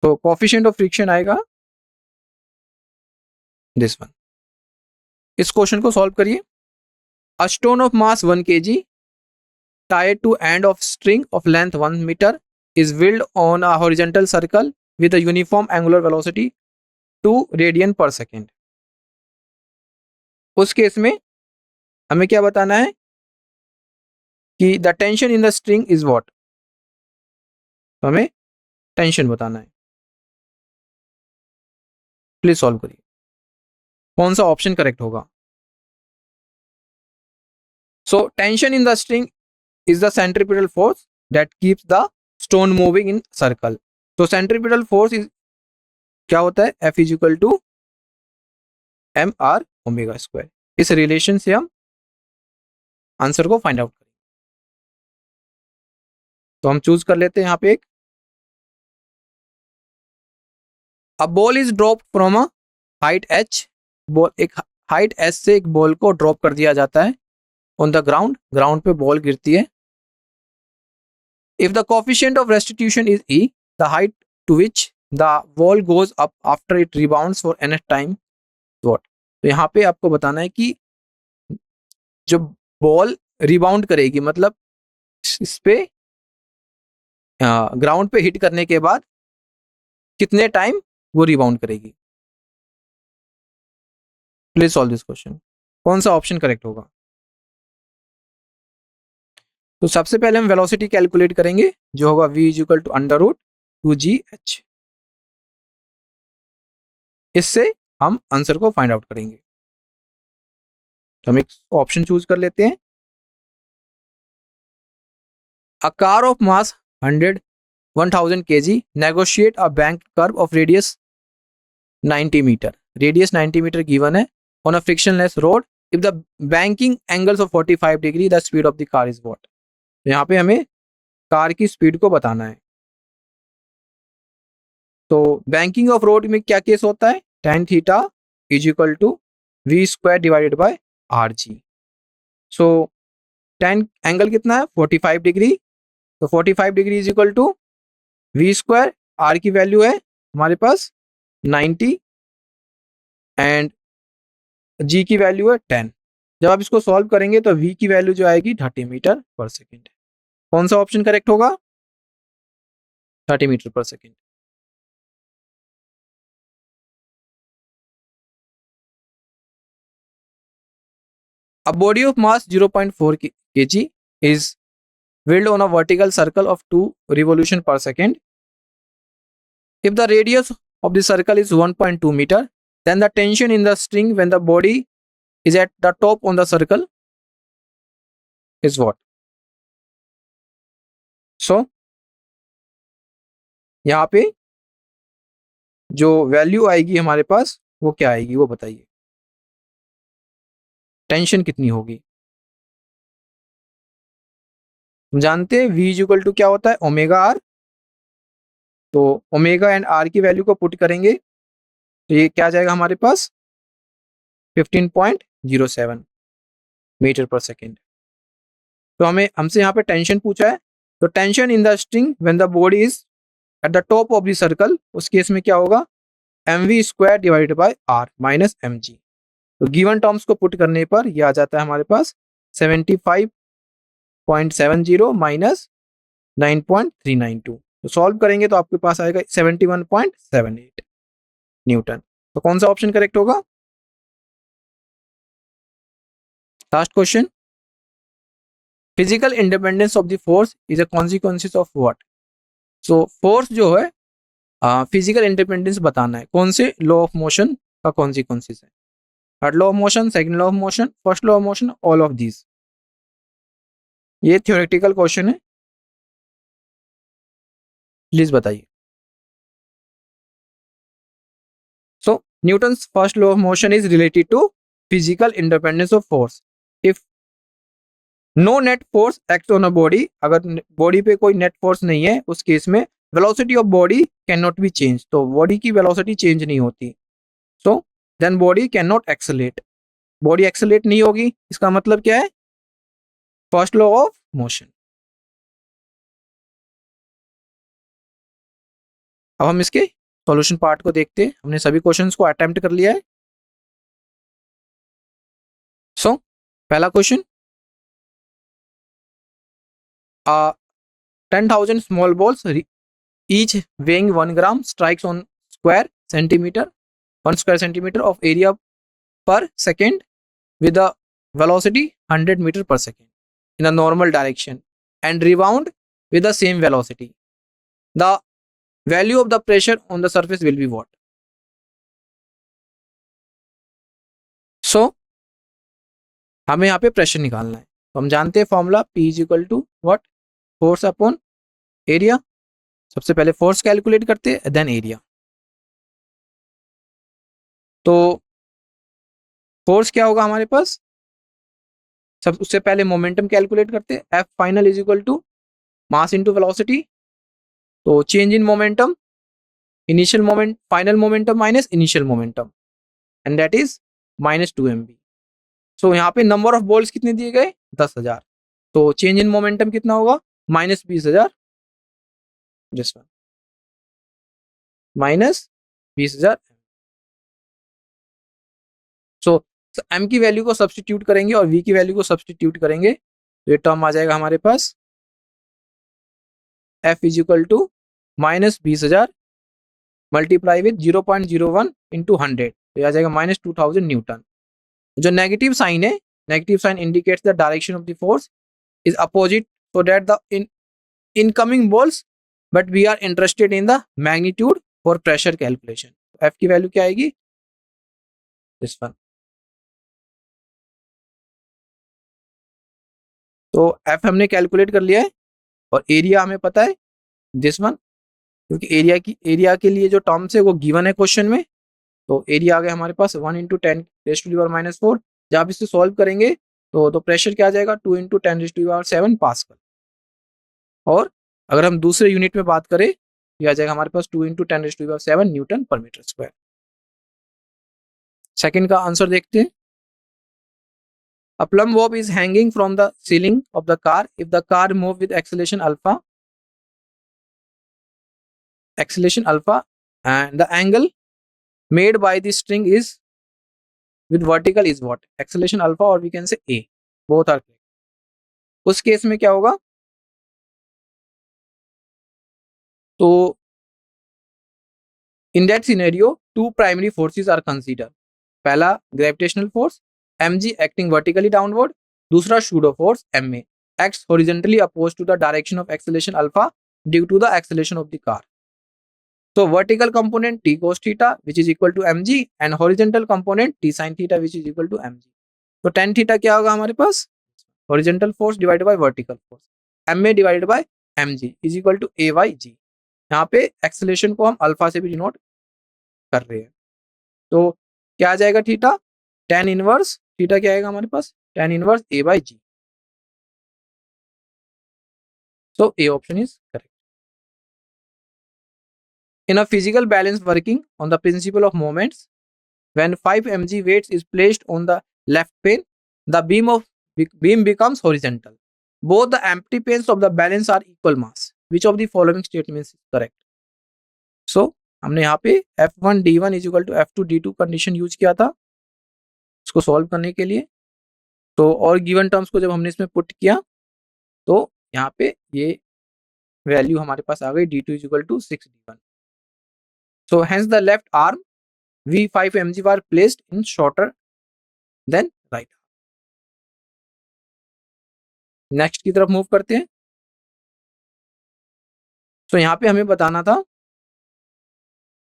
तो कोएफिशिएंट ऑफ फ्रिक्शन आएगा दिस वन। इस क्वेश्चन को सॉल्व करिए। A stone of mass 1 kg tied to end of string of length 1 meter is whirled on a horizontal circle with a uniform angular velocity 2 radian पर second. उस case में हमें क्या बताना है कि the tension in the string is what. तो हमें टेंशन बताना है। प्लीज सॉल्व करिए। कौन सा ऑप्शन करेक्ट होगा? So tension in the string is the centripetal force that keeps the stone moving in circle. तो centripetal force is क्या होता है? F is equal to mr omega square. इस रिलेशन से हम आंसर को फाइंड आउट करेंगे। तो हम चूज कर लेते हैं यहाँ पे एक a ball is drop from a height h। Ball एक हाइट h से एक बॉल को ड्रॉप कर दिया जाता है ऑन द ग्राउंड। ग्राउंड पे बॉल गिरती है। If the coefficient of restitution is e, the height to which the ball goes up after it rebounds for nth time what? तो यहाँ पे आपको बताना है कि जो बॉल रिबाउंड करेगी मतलब इस पे ग्राउंड पे हिट करने के बाद कितने टाइम वो रिबाउंड करेगी। Please solve this question. कौन सा ऑप्शन करेक्ट होगा? तो सबसे पहले हम वेलोसिटी कैलकुलेट करेंगे जो होगा v is equal to under root 2gh। इससे हम आंसर को फाइंड आउट करेंगे। तो हम एक ऑप्शन चूज कर लेते हैं। A car of mass 1000 kg negotiate a bank curve of radius 90 metre. Radius 90 metre given है on a frictionless road. If the banking angles of 45 degree the speed of the car is what. यहाँ पे हमें car की speed को बताना है। तो banking of road में क्या केस होता है? tan theta is equal to v square divided by rg। So tan angle कितना है? 45 डिग्री। तो 45 degree is equal to v square. r की वैल्यू है हमारे पास 90 एंड g की वैल्यू है 10। जब आप इसको सॉल्व करेंगे तो v की वैल्यू जो आएगी 30 मीटर पर सेकेंड। कौन सा ऑप्शन करेक्ट होगा? 30 metre per second. A body of mass 0.4 kg is whirled on a vertical circle of 2 revolutions per second. If the radius of the circle is 1.2 meter, then the tension in the string when the body is at the top on the circle is what? So, यहाँ पे जो value आएगी हमारे पास वो क्या आएगी वो बताइए। टेंशन कितनी होगी? हम जानते हैं v इक्वल टू क्या होता है? Omega R. तो ओमेगा एंड आर की वैल्यू को पुट करेंगे तो ये क्या जाएगा हमारे पास? 15.07 मीटर पर सेकेंड। तो हमसे यहाँ पे टेंशन पूछा है। तो tension in the string when the body is at the top of the circle, उस केस में क्या होगा? mv square divided bye r minus mg। तो गिवन टर्म्स को पुट करने पर यह आ जाता है हमारे पास 75.70 माइनस 9.392। तो सॉल्व करेंगे तो आपके पास आएगा 71.78 न्यूटन। तो कौन सा ऑप्शन करेक्ट होगा? Last question. Physical independence of the force is a consequences of what. So force जो है फिजिकल इंडिपेंडेंस बताना है कौन से लॉ ऑफ मोशन का कॉन्सिक्वेंसेस है। Third law of motion, second law of motion, first law of motion, all of these. ये theoretical question है, प्लीज बताइए। सो Newton's first law of motion is related to physical independence of force. If no net force acts on a body, अगर body पे कोई net force नहीं है उस case में velocity of body can not be change, तो body की velocity change नहीं होती, so then body can not accelerate, body accelerate नहीं होगी, इसका मतलब क्या है, फर्स्ट लॉ ऑफ मोशन। अब हम इसके सॉल्यूशन पार्ट को देखते हैं, हमने सभी क्वेश्चंस को अटेम्प्ट कर लिया है। सो पहला question, 10,000 small balls each weighing 1 gram strikes on square centimeter 1 square centimeter of area per second with a velocity 100 meter per second in a normal direction and rebound with the same velocity. The value of the pressure on the surface will be what? So हमें यहाँ पे pressure निकालना है, तो हम जानते हैं formula P is equal to what, force upon area. सबसे पहले फोर्स कैलकुलेट करते हैं देन एरिया। तो फोर्स क्या होगा हमारे पास, सब उससे पहले मोमेंटम कैलकुलेट करते हैं, F final is equal to mass into velocity, तो change in momentum, initial moment final momentum minus initial momentum and that is -2mv। सो यहाँ पे नंबर ऑफ बॉल्स कितने दिए गए, 10,000, तो चेंज इन मोमेंटम कितना होगा, -20,000, दिस वन -20,000। सो m की वैल्यू को सब्सटीट्यूट करेंगे और v की वैल्यू को सब्सटीट्यूट करेंगे, तो ये टर्म आ जाएगा हमारे पास f is equal to -20,000 multiply with 0.01 into 100, तो ये आ जाएगा -2000 न्यूटन। जो नेगेटिव साइन है, negative sign indicates the direction of the force is opposite so that the incoming balls, but we are interested in the magnitude for pressure calculation. f की value क्या आएगी, this one. तो f हमने calculate कर लिया है और area हमें पता है, दिस वन, क्योंकि एरिया के लिए जो टर्म्स है वो गिवन है क्वेश्चन में, तो एरिया आ गया हमारे पास 1 × 10⁻⁻⁴। जब आप इसे सॉल्व करेंगे तो प्रेशर क्या आ जाएगा, 2 × 10⁻7 पास्कल। और अगर हम दूसरे यूनिट में बात करें तो आ जाएगा हमारे पास 2 × 10⁻7 न्यूटन पर मीटर स्क्वायर। सेकंड का आंसर देखते हैं। A plumb bob is hanging from the ceiling of the car if the car move with acceleration alpha and the angle made by the string is with vertical is what, acceleration alpha or we can say a, both are correct। उस case में क्या होगा, तो in that scenario two primary forces are considered। पहला gravitational force mg acting vertically downward, दूसरा pseudo force ma acts horizontally opposed to the direction of acceleration alpha due to the acceleration of the car। So vertical component t cos theta which is equal to mg and horizontal component t sin theta which is equal to mg। तो tan theta क्या होगा हमारे पास, horizontal force divided by vertical force, ma divided by mg is equal to a by g। यहाँ पे acceleration को हम alpha से भी डिनोट कर रहे हैं, तो क्या आ जाएगा थीटा, tan इनवर्स थीटा क्या आएगा हमारे पास, tan inverse a by g। So A option is correct. In a physical balance working on the principle of moments, when 5 mg weights is placed on the left pane, the beam becomes horizontal. Both the empty panes of the balance are equal mass. Which of the following statements is correct? So हमने यहाँ पे F1 D1 is equal to F2 D2 condition use किया था इसको solve करने के लिए, तो और गिवन टर्म्स को जब हमने इसमें पुट किया तो यहाँ पे ये वैल्यू हमारे पास आ गई D2 is equal to 6 D1। So hence the left arm V5 mg were placed in shorter than right। Next की तरफ मूव करते हैं। तो यहाँ पे हमें बताना था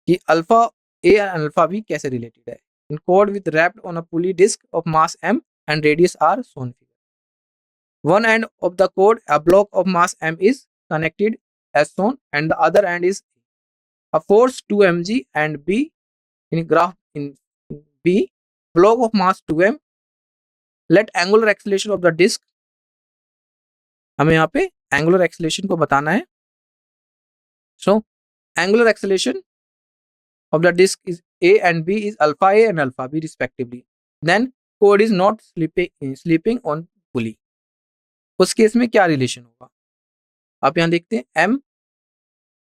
कि अल्फा ए और अल्फा बी कैसे रिलेटेड है। In cord with wrapped on a pulley disc of mass m and radius r shown figure। One end of the cord, a block of mass m is connected as shown and the other end is a force 2 mg and b in graph in B, block of mass 2m, let angular acceleration of the disk, हमें यहाँ पे angular acceleration को बताना है. So angular acceleration of the disk is A and B is alpha A and alpha B respectively. Then code is not sleeping on pulley. उस case में क्या relation होगा आप यहाँ देखते हैं. M,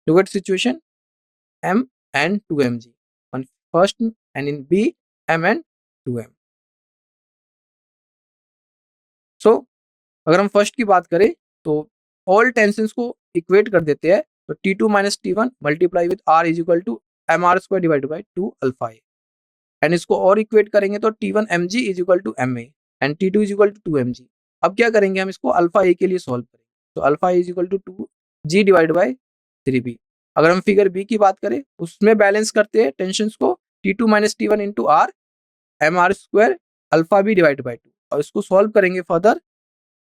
look at situation, M and 2mg on first, and in B M and 2m. So अगर हम फर्स्ट की बात करें तो ऑल टेंशंस को इक्वेट कर देते हैं. तो T2 minus T1 multiply with R is equal to mr² divided by 2 alpha A. And इसको और इक्वेट करेंगे तो T1 mg is equal to ma and T2 is equal to 2mg. अब क्या करेंगे हम इसको अल्फा ए के लिए सॉल्व करेंगे. तो alpha is equal to 2g divide by 3b. अगर हम फिगर बी की बात करें उसमें बैलेंस करते हैं टेंशंस को T2 minus T1 into R mr² alpha B divide by 2 और इसको सॉल्व करेंगे फर्दर.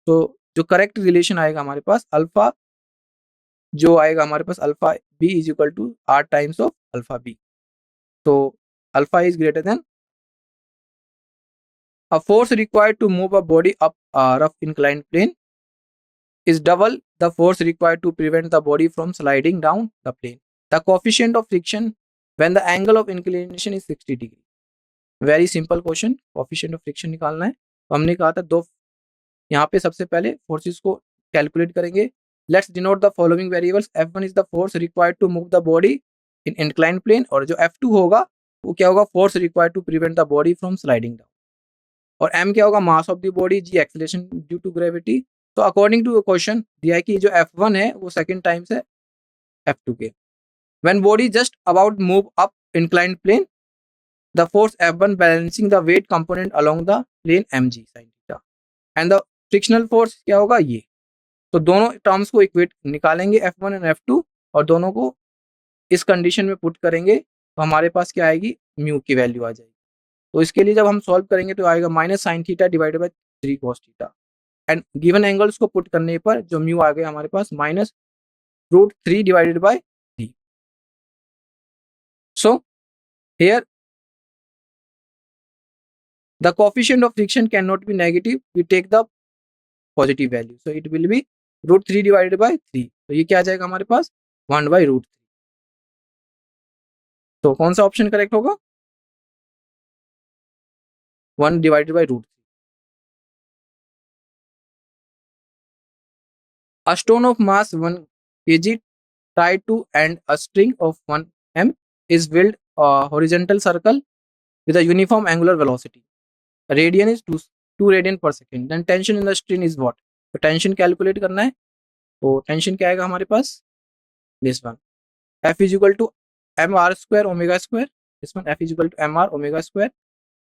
तो जो करेक्ट रिलेशन आएगा हमारे पास अल्फा जो आएगा हमारे पास alpha B is equal to R times of alpha B. तो alpha is greater than a force required to move a body up rough inclined plane is double the force required to prevent the body from sliding down the plane. The coefficient of friction when the angle of inclination is 60 degree. Very simple question. Coefficient of friction निकालना है. तो हमने कहा था दो यहाँ पे सबसे पहले फोर्सेस को कैलकुलेट करेंगे. Let's denote the following variables. F1 is the force required to move the body in inclined plane और जो F2 होगा वो क्या होगा force required to prevent the body from sliding down. और M क्या होगा mass of the body, G acceleration due to gravity. तो अकॉर्डिंग टू क्वेश्चन दिया है कि जो F1 है वो सेकंड टाइम्स है F2 के. When body just about move up inclined plane the force F1 balancing the weight component along the plane mg sin theta and the frictional force क्या होगा ये. तो दोनों टर्म्स को इक्वेट निकालेंगे F1 एंड F2 और दोनों को इस कंडीशन में पुट करेंगे तो हमारे पास क्या आएगी म्यू की वैल्यू आ जाएगी. तो इसके लिए जब हम सॉल्व करेंगे तो आएगा minus sine theta divided by 3 cos theta and given angles को पुट करने पर जो म्यू आ गया हमारे पास minus √3 divided by 3. So here the coefficient of friction can not be negative, we take the positive value. So it will be √3 divided by 3. तो ये क्या आ जाएगा हमारे पास 1/√3. तो कौन सा ऑप्शन करेक्ट होगा 1 divided by √3. A stone of mass 1 kg tied to and a string of 1 m is built a horizontal circle with a uniform angular velocity. Radian is 2 radian per second. Then tension in the string is what? तो tension calculate करना है. तो tension क्या आएगा हमारे पास this one F is equal to mr² omega square. This one F is equal to mr omega square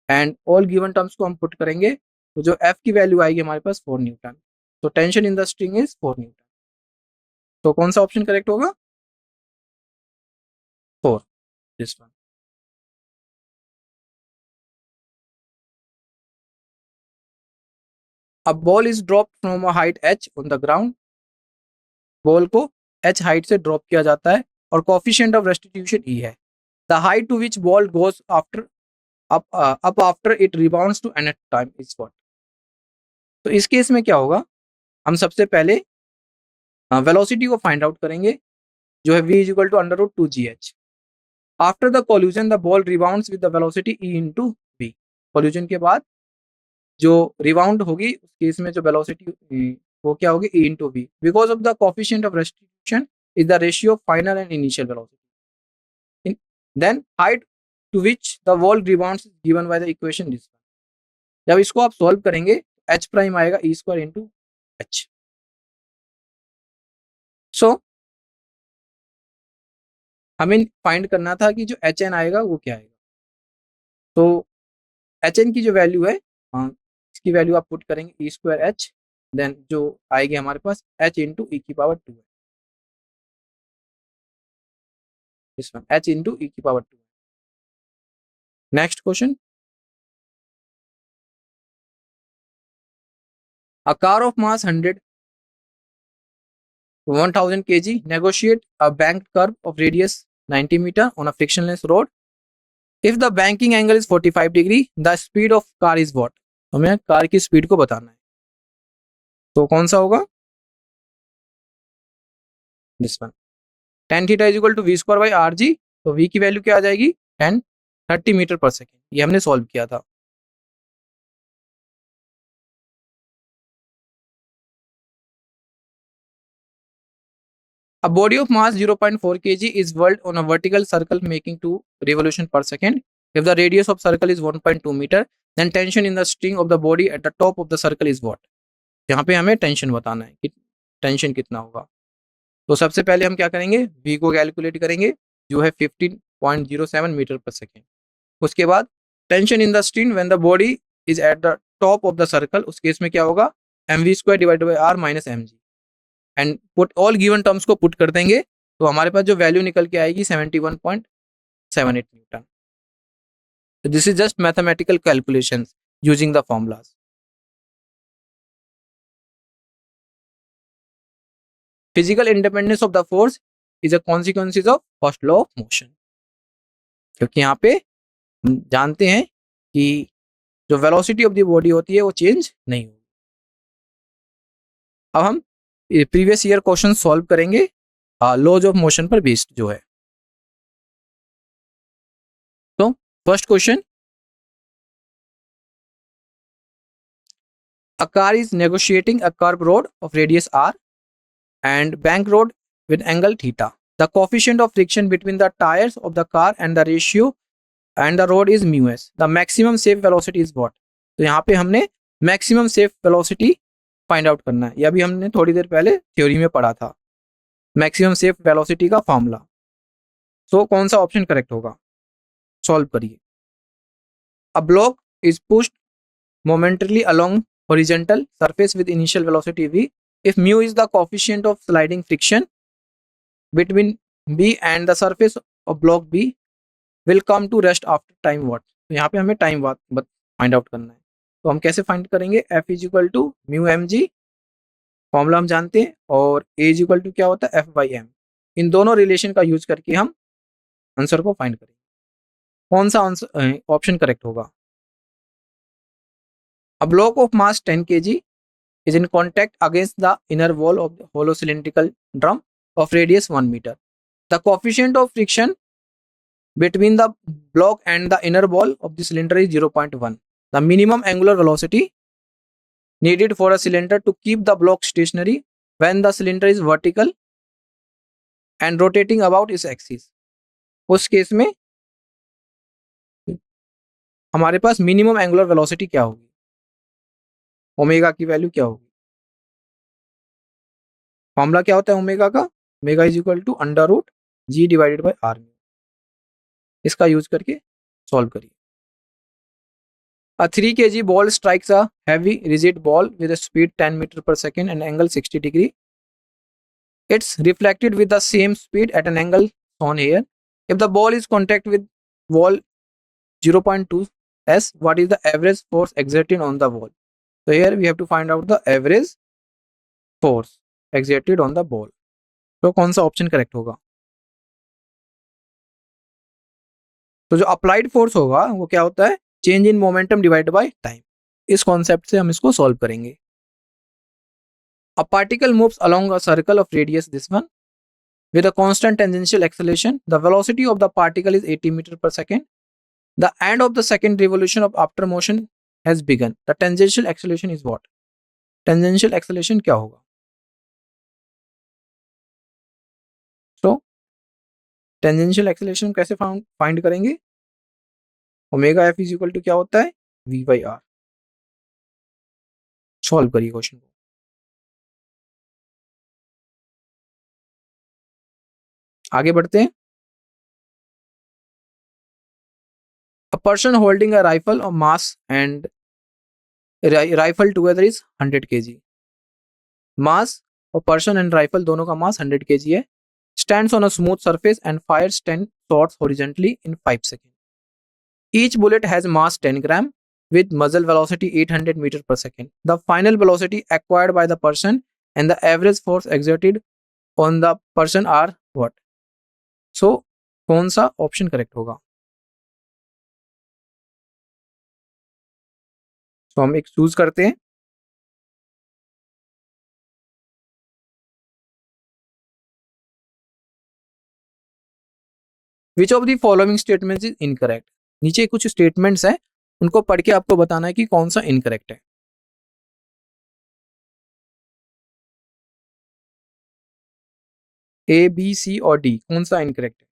and all given terms को हम पुट करेंगे तो जो F की वैल्यू आएगी हमारे पास 4 न्यूटन. तो tension in the string is 4 Newton. तो कौन सा ऑप्शन करेक्ट होगा 4 this one. A ball is dropped from a height h on the ground. Ball को h हाइट से ड्रॉप किया जाता है और कोएफिशिएंट ऑफ रेस्टिट्यूशन e है. The height to which ball goes after up after it rebounds to N time is what. तो इस case में क्या होगा हम सबसे पहले वेलोसिटी को फाइंड आउट करेंगे जो है v is equal to √2gh. After the collision the ball rebounds with the velocity e into v. Collision के बाद जो रिबाउंड होगी उस केस में जो वेलोसिटी वो क्या होगी e into v because of the coefficient of restitution is the ratio of final and initial velocity. Then height to which the ball rebounds is given by the equation this. जब इसको आप solve करेंगे h prime आएगा e² into h. सो हमें find करना था कि जो hn आएगा वो क्या आएगा. तो hn की जो वैल्यू है इसकी वैल्यू आप पुट करेंगे e² h देन जो आएगी हमारे पास h इंटू e की पावर 2 है. This one h into e की power 2. Next question. A car of mass 1000 kg negotiate a banked curve of radius 90 meter on a frictionless road. If the banking angle is 45 degree the speed of car is what, हमें car की speed को बताना है, तो कौन सा होगा, this one. tan theta is equal to V square by R G, तो v की वैल्यू क्या आ जाएगी 30 मीटर पर सेकेंड, ये हमने सॉल्व किया था। A body of mass 0.4 kg is whirled on a vertical circle making 2 revolution per second. If the radius of circle is 1.2 meter, then tension in the string of the body at the top of the circle is what? यहाँ पे हमें tension बताना है कि tension कितना होगा। तो सबसे पहले हम क्या करेंगे, v को कैलकुलेट करेंगे जो है 15.07 मीटर पर सेकेंड। उसके बाद tension in the string when the body is at the top of the circle, उस केस में क्या होगा mv square divided by r minus mg, and put all given terms को पुट कर देंगे तो हमारे पास जो वैल्यू निकल के आएगी 71.78 Newton. So this is just mathematical calculations using the formulas. Physical independence of the force is a consequences of first law of motion. क्योंकि यहाँ पे हम जानते हैं कि जो वेलोसिटी ऑफ द बॉडी होती है वो चेंज नहीं होगी। अब हम प्रीवियस ईयर क्वेश्चन सॉल्व करेंगे लॉज ऑफ मोशन पर बेस्ड जो है। तो first question, a car is negotiating a curb road of radius r and bank road with angle theta. The coefficient of friction between the tires of the car and the ratio and the road is mu s. The maximum safe velocity is what? तो यहाँ पे हमने maximum safe velocity find out करना है। ये अभी हमने थोड़ी देर पहले थ्योरी में पढ़ा था, मैक्सिमम सेफ वेलोसिटी का फॉर्मूला। सो कौन सा ऑप्शन करेक्ट होगा, सॉल्व करिए। A block is pushed momentarily along horizontal surface with initial velocity v. If mu is the coefficient of sliding friction between b and the surface of block b will come to rest after time what? तो यहाँ पे हमें time find out करना है। तो हम कैसे find करेंगे, f is equal to mu M G, formula हम जानते हैं, और a इज इक्वल टू क्या होता है f बाई एम। इन दोनों रिलेशन का यूज करके हम आंसर को फाइंड करेंगे। कौन सा ऑप्शन करेक्ट होगा। A block of mass 10 kg is in contact against the inner wall of the hollow cylindrical drum of radius 1 meter. The coefficient of friction between the block and the inner wall of the cylinder is 0.1. The minimum angular velocity needed for a cylinder to keep the block stationary when the cylinder is vertical and rotating about its axis. उस case में हमारे पास minimum angular velocity क्या होगी, omega की value क्या होगी। Formula क्या होता है ओमेगा का, omega is equal to under root G divided by R. इसका यूज करके सॉल्व करिए। A 3 kg ball strikes a heavy rigid ball with a speed 10 meter per second and angle 60 degree. It's reflected with the same speed at an angle shown here. If the ball is contact with wall 0.2 s, what is the average force exerted on the wall? So here we have to find out the average force exerted on the ball. तो कौन सा option correct होगा। तो जो applied force होगा वो क्या होता है, change in momentum divided by time. इस कॉन्सेप्ट से हम इसको सॉल्व करेंगे। A particle moves along a circle of radius this one with a constant tangential acceleration. The velocity of the particle is 80 meter per second. The end of the second revolution of after motion has begun. The tangential acceleration is what? Tangential acceleration क्या होगा। So tangential acceleration कैसे find करेंगे, omega F is equal to क्या होता है v by R. Solve करिए question को। आगे बढ़ते हैं। A person holding a rifle of mass and rifle together is 100 kg. Mass और person and rifle दोनों का mass 100 kg है। Stands on a smooth surface and fires 10 shots horizontally in 5 seconds. Each bullet has mass 10 gram with muzzle velocity 800 meter per second. The final velocity acquired by the person and the average force exerted on the person are what? So कौन सा option correct होगा। तो हम एक choose करते हैं। Which of the following statements is incorrect. नीचे कुछ स्टेटमेंट्स हैं, उनको पढ़ के आपको बताना है कि कौन सा इनकरेक्ट है। ए, बी, सी और डी, कौन सा इनकरेक्ट है?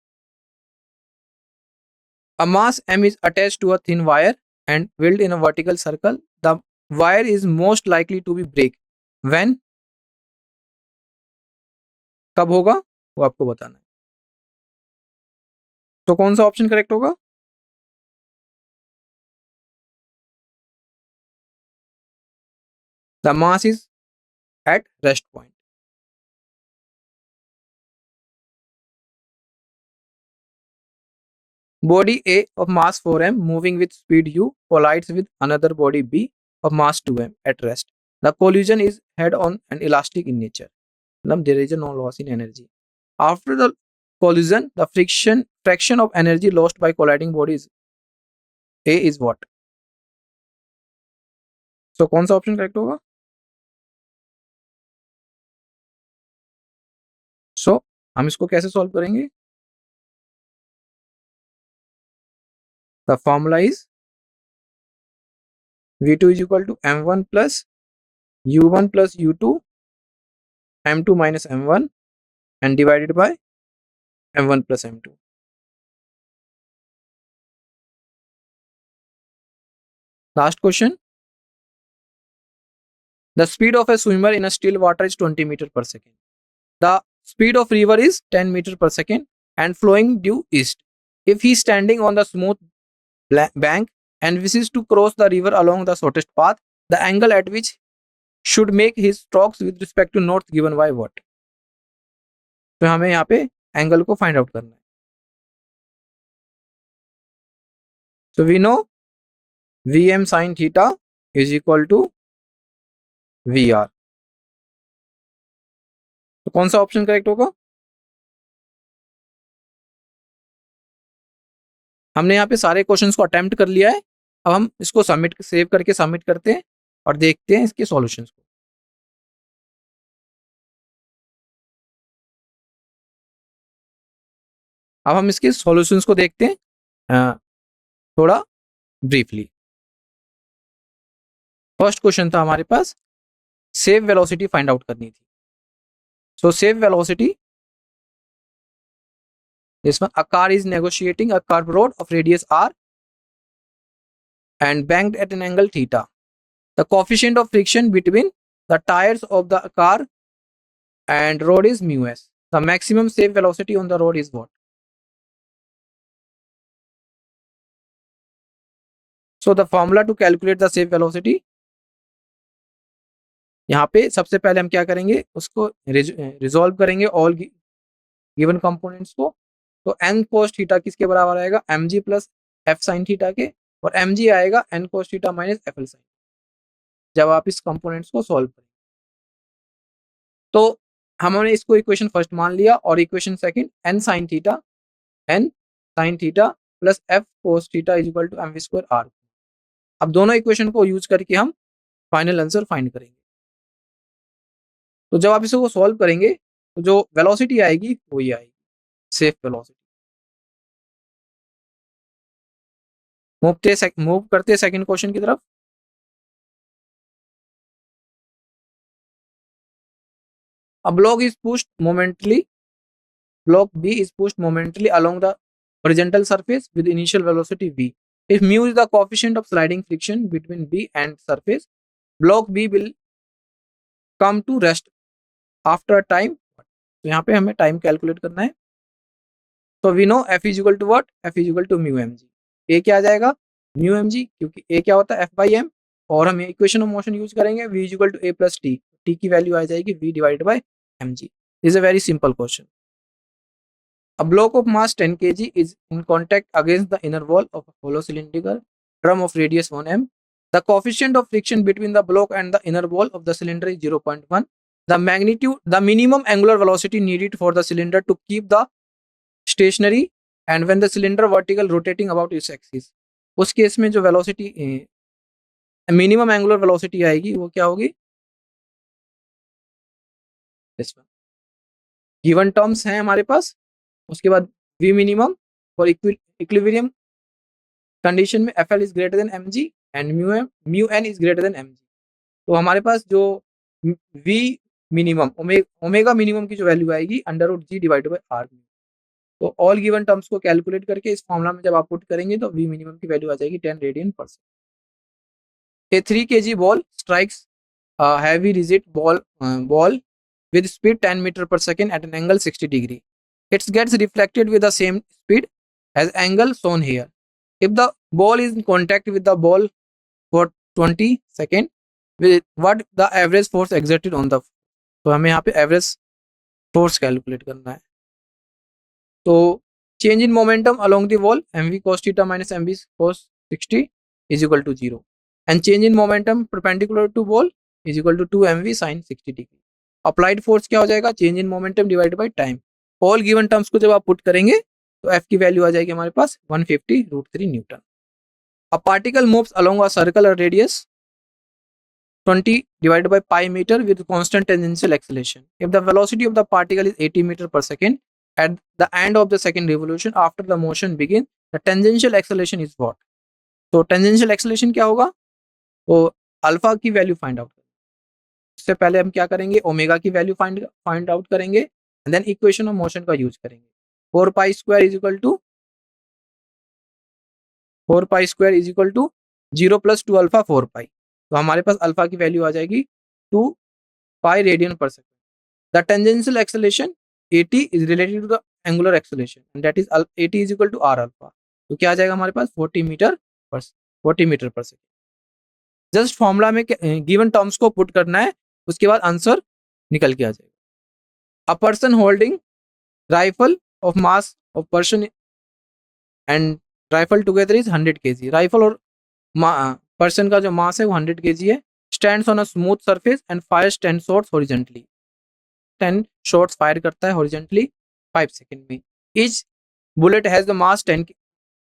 A mass M is attached to a thin wire and filled in a vertical circle. The wire is most likely to be break when, कब होगा वो आपको बताना है। तो कौन सा ऑप्शन करेक्ट होगा? The mass is at rest point. Body A of mass 4m moving with speed u collides with another body B of mass 2m at rest. The collision is head-on and elastic in nature. There is no loss in energy. After the collision, the fraction of energy lost by colliding bodies A is what? So कौन सा option correct होगा? So हम इसको कैसे solve करेंगे? The formula is V2 is equal to M1 plus U1 plus U2 M2 minus M1 and divided by M1 plus M2. Last question. The speed of a swimmer in a still water is 20 meter per second. The speed of river is 10 meter per second and flowing due east. If he is standing on the smooth bank and wishes to cross the river along the shortest path, the angle at which should make his strokes with respect to north given by what? तो हमें यहाँ पे angle को find out करना है। So we know Vm sin theta is equal to Vr. तो कौन सा ऑप्शन करेक्ट होगा? हमने यहाँ पे सारे क्वेश्चंस को अटेम्प्ट कर लिया है। अब हम इसको सबमिट सेव करके सबमिट करते हैं और देखते हैं इसके सॉल्यूशंस को। अब हम इसके सॉल्यूशंस को देखते हैं थोड़ा ब्रीफली। फर्स्ट क्वेश्चन था हमारे पास, सेव वेलोसिटी फाइंड आउट करनी थी। सो save velocity, this one, a car is negotiating a curved road of radius r and banked at an angle theta. The coefficient of friction between the tires of the car and road is mu s. The maximum safe velocity on the road is what? So the formula to calculate the safe velocity, यहाँ पे सबसे पहले हम क्या करेंगे, उसको resolve करेंगे all given components को। तो n cos थीटा किसके बराबर आएगा? mg plus f sin theta के, और mg आएगा n cos थीटा माइनस fl sin, जब आप इस कंपोनेंट्स को सॉल्व करें। तो हमने इसको इक्वेशन फर्स्ट मान लिया और equation second n sin theta plus f cos theta is equal to mv square r। अब दोनों इक्वेशन को यूज करके हम फाइनल आंसर फाइंड करेंगे। तो जब आप इसको सॉल्व करेंगे तो जो वेलोसिटी आएगी वो ये आएगी, सेफ वेलोसिटी। मूव करते सेकंड क्वेश्चन की तरफ। A block is pushed momentarily. Block B is pushed momentarily along the horizontal surface with initial velocity v. If mu is the coefficient of sliding friction between B and surface, block B will come to rest after a time. तो यहाँ पे हमें time calculate करना है। तो we know F is equal to what? F is equal to mu mg। A क्या आ जाएगा? म्यू mg, क्योंकि A क्या होता है? F बाई m, और हम इक्वेशन ऑफ मोशन यूज करेंगे v is equal to a plus T. T की वैल्यू आ जाएगी v divided by mg। Is a very simple question. A block of mass 10 kg is in contact against the inner wall of a hollow cylindrical drum of radius 1 m. The coefficient of friction between the block and the inner wall of the cylinder is 0.1. The minimum angular velocity needed for the cylinder to keep the stationary and when the cylinder vertical rotating about its axis. उस case में जो velocity minimum angular velocity आएगी वो क्या होगी, this one. Given terms हैं हमारे पास, उसके बाद वी मिनिमम और इक्विलिब्रियम कंडीशन में F L is greater than M G and mu N is greater than M G. तो हमारे पास जो वी मिनिमम ओमेगा मिनिमम की जो वैल्यू आएगी under root G divided by R. तो ऑल गिवन टर्म्स को calculate करके इस फॉर्मूला में जब आप पुट करेंगे तो वी मिनिमम की वैल्यू आ जाएगी 10 radian per second. A 3 kg ball strikes heavy rigid ball with speed 10 meter per second at an angle 60 degree. It gets reflected with the same speed as angle shown here. If the ball is in contact with the ball for 20 seconds, with what the average force exerted on the, तो हमें यहाँ पे average force calculate करना है। तो change in momentum along the wall M V cos थीटा minus M V cos 60 is equal to 0 and change in momentum perpendicular to ball is equal to 2mv sin 60 degree. Applied force क्या हो जाएगा, change in momentum divided by time. All given terms को जब आप put करेंगे तो F की value आ जाएगी हमारे पास 150√3 Newton. A particle moves along a circle radius 20 divided by pi meter with constant tangential acceleration. If the velocity of the particle is 80 meter per second at the end of the second revolution after the motion begins, the tangential acceleration is what? तो tangential acceleration क्या होगा, तो alpha की value find out. इससे पहले हम क्या करेंगे, ओमेगा की वैल्यू फाइंड आउट करेंगे and then equation of motion का यूज करेंगे। 4 pi² is equal to 0 + 2 alpha 4 pi. तो हमारे पास अल्फा की वैल्यू आ जाएगी 2 pi radian per second. The tangential acceleration 80 is related to the angular acceleration and that is 80 is equal to R alpha. तो क्या आ जाएगा हमारे पास 40 meter per second. Just formula में गिवन टर्म्स को पुट करना है, उसके बाद आंसर निकल के आ जाएगा। A person holding rifle of mass of person and rifle together is 100 kg। Rifle और पर्सन का जो मास है वो 100 kg है। Stands on a smooth surface and fires 10 shots horizontally. 10 shots fire करता है हॉरिजॉन्टली 5 सेकंड में। Each bullet has the mass 10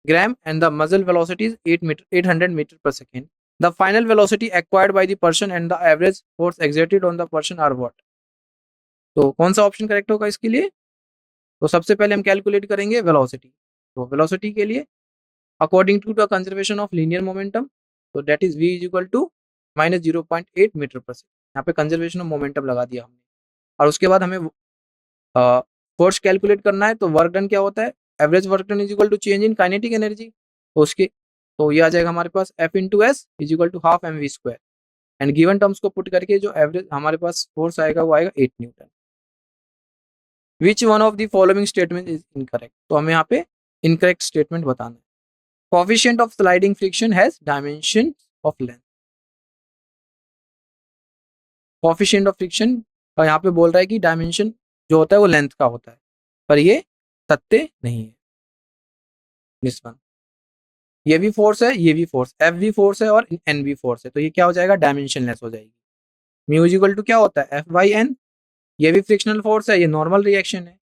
gram and the muzzle velocity is 800 meter per second. The final velocity acquired by the person and the average force exerted on the person are what. तो कौन सा option correct होगा इसके लिए, तो सबसे पहले हम कैलकुलेट करेंगे वेलोसिटी। तो वेलोसिटी के लिए according to the conservation of linear momentum, तो that is v is equal to minus 0.8 metre per second. यहाँ पे कंजर्वेशन ऑफ मोमेंटम लगा दिया हमने। और उसके बाद हमें फोर्स कैलकुलेट करना है, तो वर्क डन क्या होता है, average work done is equal to change in kinetic energy. तो उसके तो ये आ जाएगा हमारे पास F into S is equal to half mv² and given terms को पुट करके जो एवरेज हमारे पास फोर्स आएगा वो आएगा 8 Newton. Which one of the following statement is incorrect. तो हमें यहाँ पे इनकरेक्ट स्टेटमेंट बताना है। Coefficient of sliding friction has dimension of length. Coefficient of friction का यहाँ पे बोल रहा है कि डायमेंशन जो होता है वो लेंथ का होता है, पर ये सत्य नहीं है। दिस वन, ये भी फोर्स है, ये भी फोर्स, एफ भी फोर्स है और एन भी फोर्स है, तो ये क्या हो जाएगा, डायमेंशनलेस हो जाएगी। म्यू इज इक्वल टू क्या होता है, F/n। ये भी फ्रिक्शनल फोर्स है, ये नॉर्मल रिएक्शन है,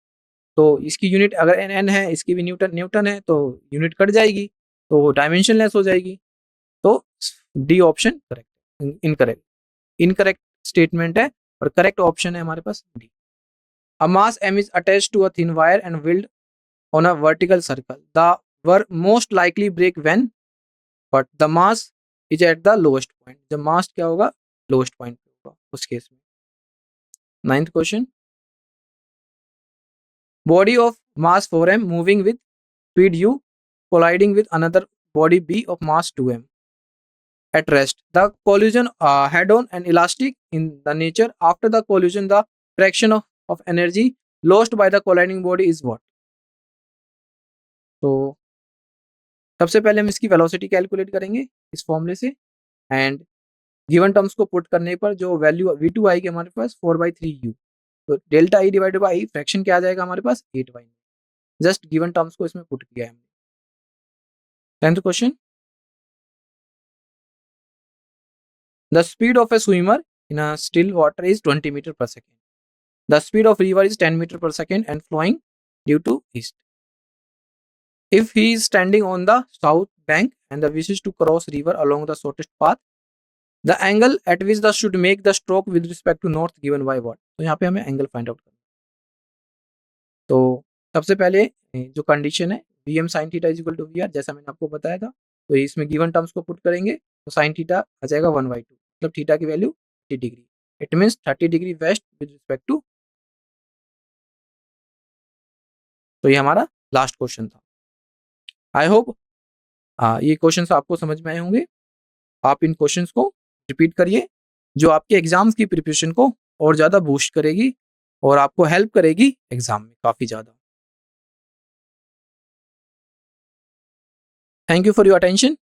तो इसकी यूनिट अगर एन है, इसकी भी न्यूटन है, तो यूनिट कट जाएगी, तो डायमेंशनलेस हो जाएगी। तो D option correct, incorrect statement है और करेक्ट ऑप्शन है हमारे पास D. A mass m is attached to a thin wire and wheeled on a vertical circle. The were most likely break when, but the mass is at the lowest point. जब मास क्या होगा, lowest point होगा उस case में। 9th question, body of mass 4m moving with speed u colliding with another body b of mass 2m at rest. The collision head-on and elastic in the nature. After the collision, the fraction of energy lost by the colliding body is what? तो सबसे पहले हम इसकी velocity calculate करेंगे इस फॉर्मूले से and given terms को पुट करने पर जो वैल्यू v2 आएगी हमारे पास 4/3u। तो delta E divided by fraction क्या आ जाएगा हमारे पास 8/9। जस्ट गिवन टर्म्स को इसमें पुट किया है हमने। 10th question, the speed of a swimmer in a still water is 20 metre per second. The speed of river is 10 metre per second and flowing due to east. If he is standing on the south bank and wishes to cross river along the shortest path, the angle at which the should make the stroke with respect to north given by what. तो यहाँ पे हमें angle find out करना है। तो सबसे पहले जो कंडीशन है V M sine theta is equal to V R, जैसा मैंने आपको बताया था, तो इसमें गिवन टर्म्स को पुट करेंगे तो साइन थीटा आ जाएगा 1/2, मतलब थीटा की value 30 degree. It means 30 degree west with respect to. तो ये हमारा लास्ट क्वेश्चन था। आई होप ये क्वेश्चन आपको समझ में आए होंगे। आप इन क्वेश्चंस को रिपीट करिए, जो आपके एग्जाम्स की प्रिपरेशन को और ज़्यादा बूस्ट करेगी और आपको हेल्प करेगी एग्जाम में काफ़ी ज़्यादा। Thank you for your attention.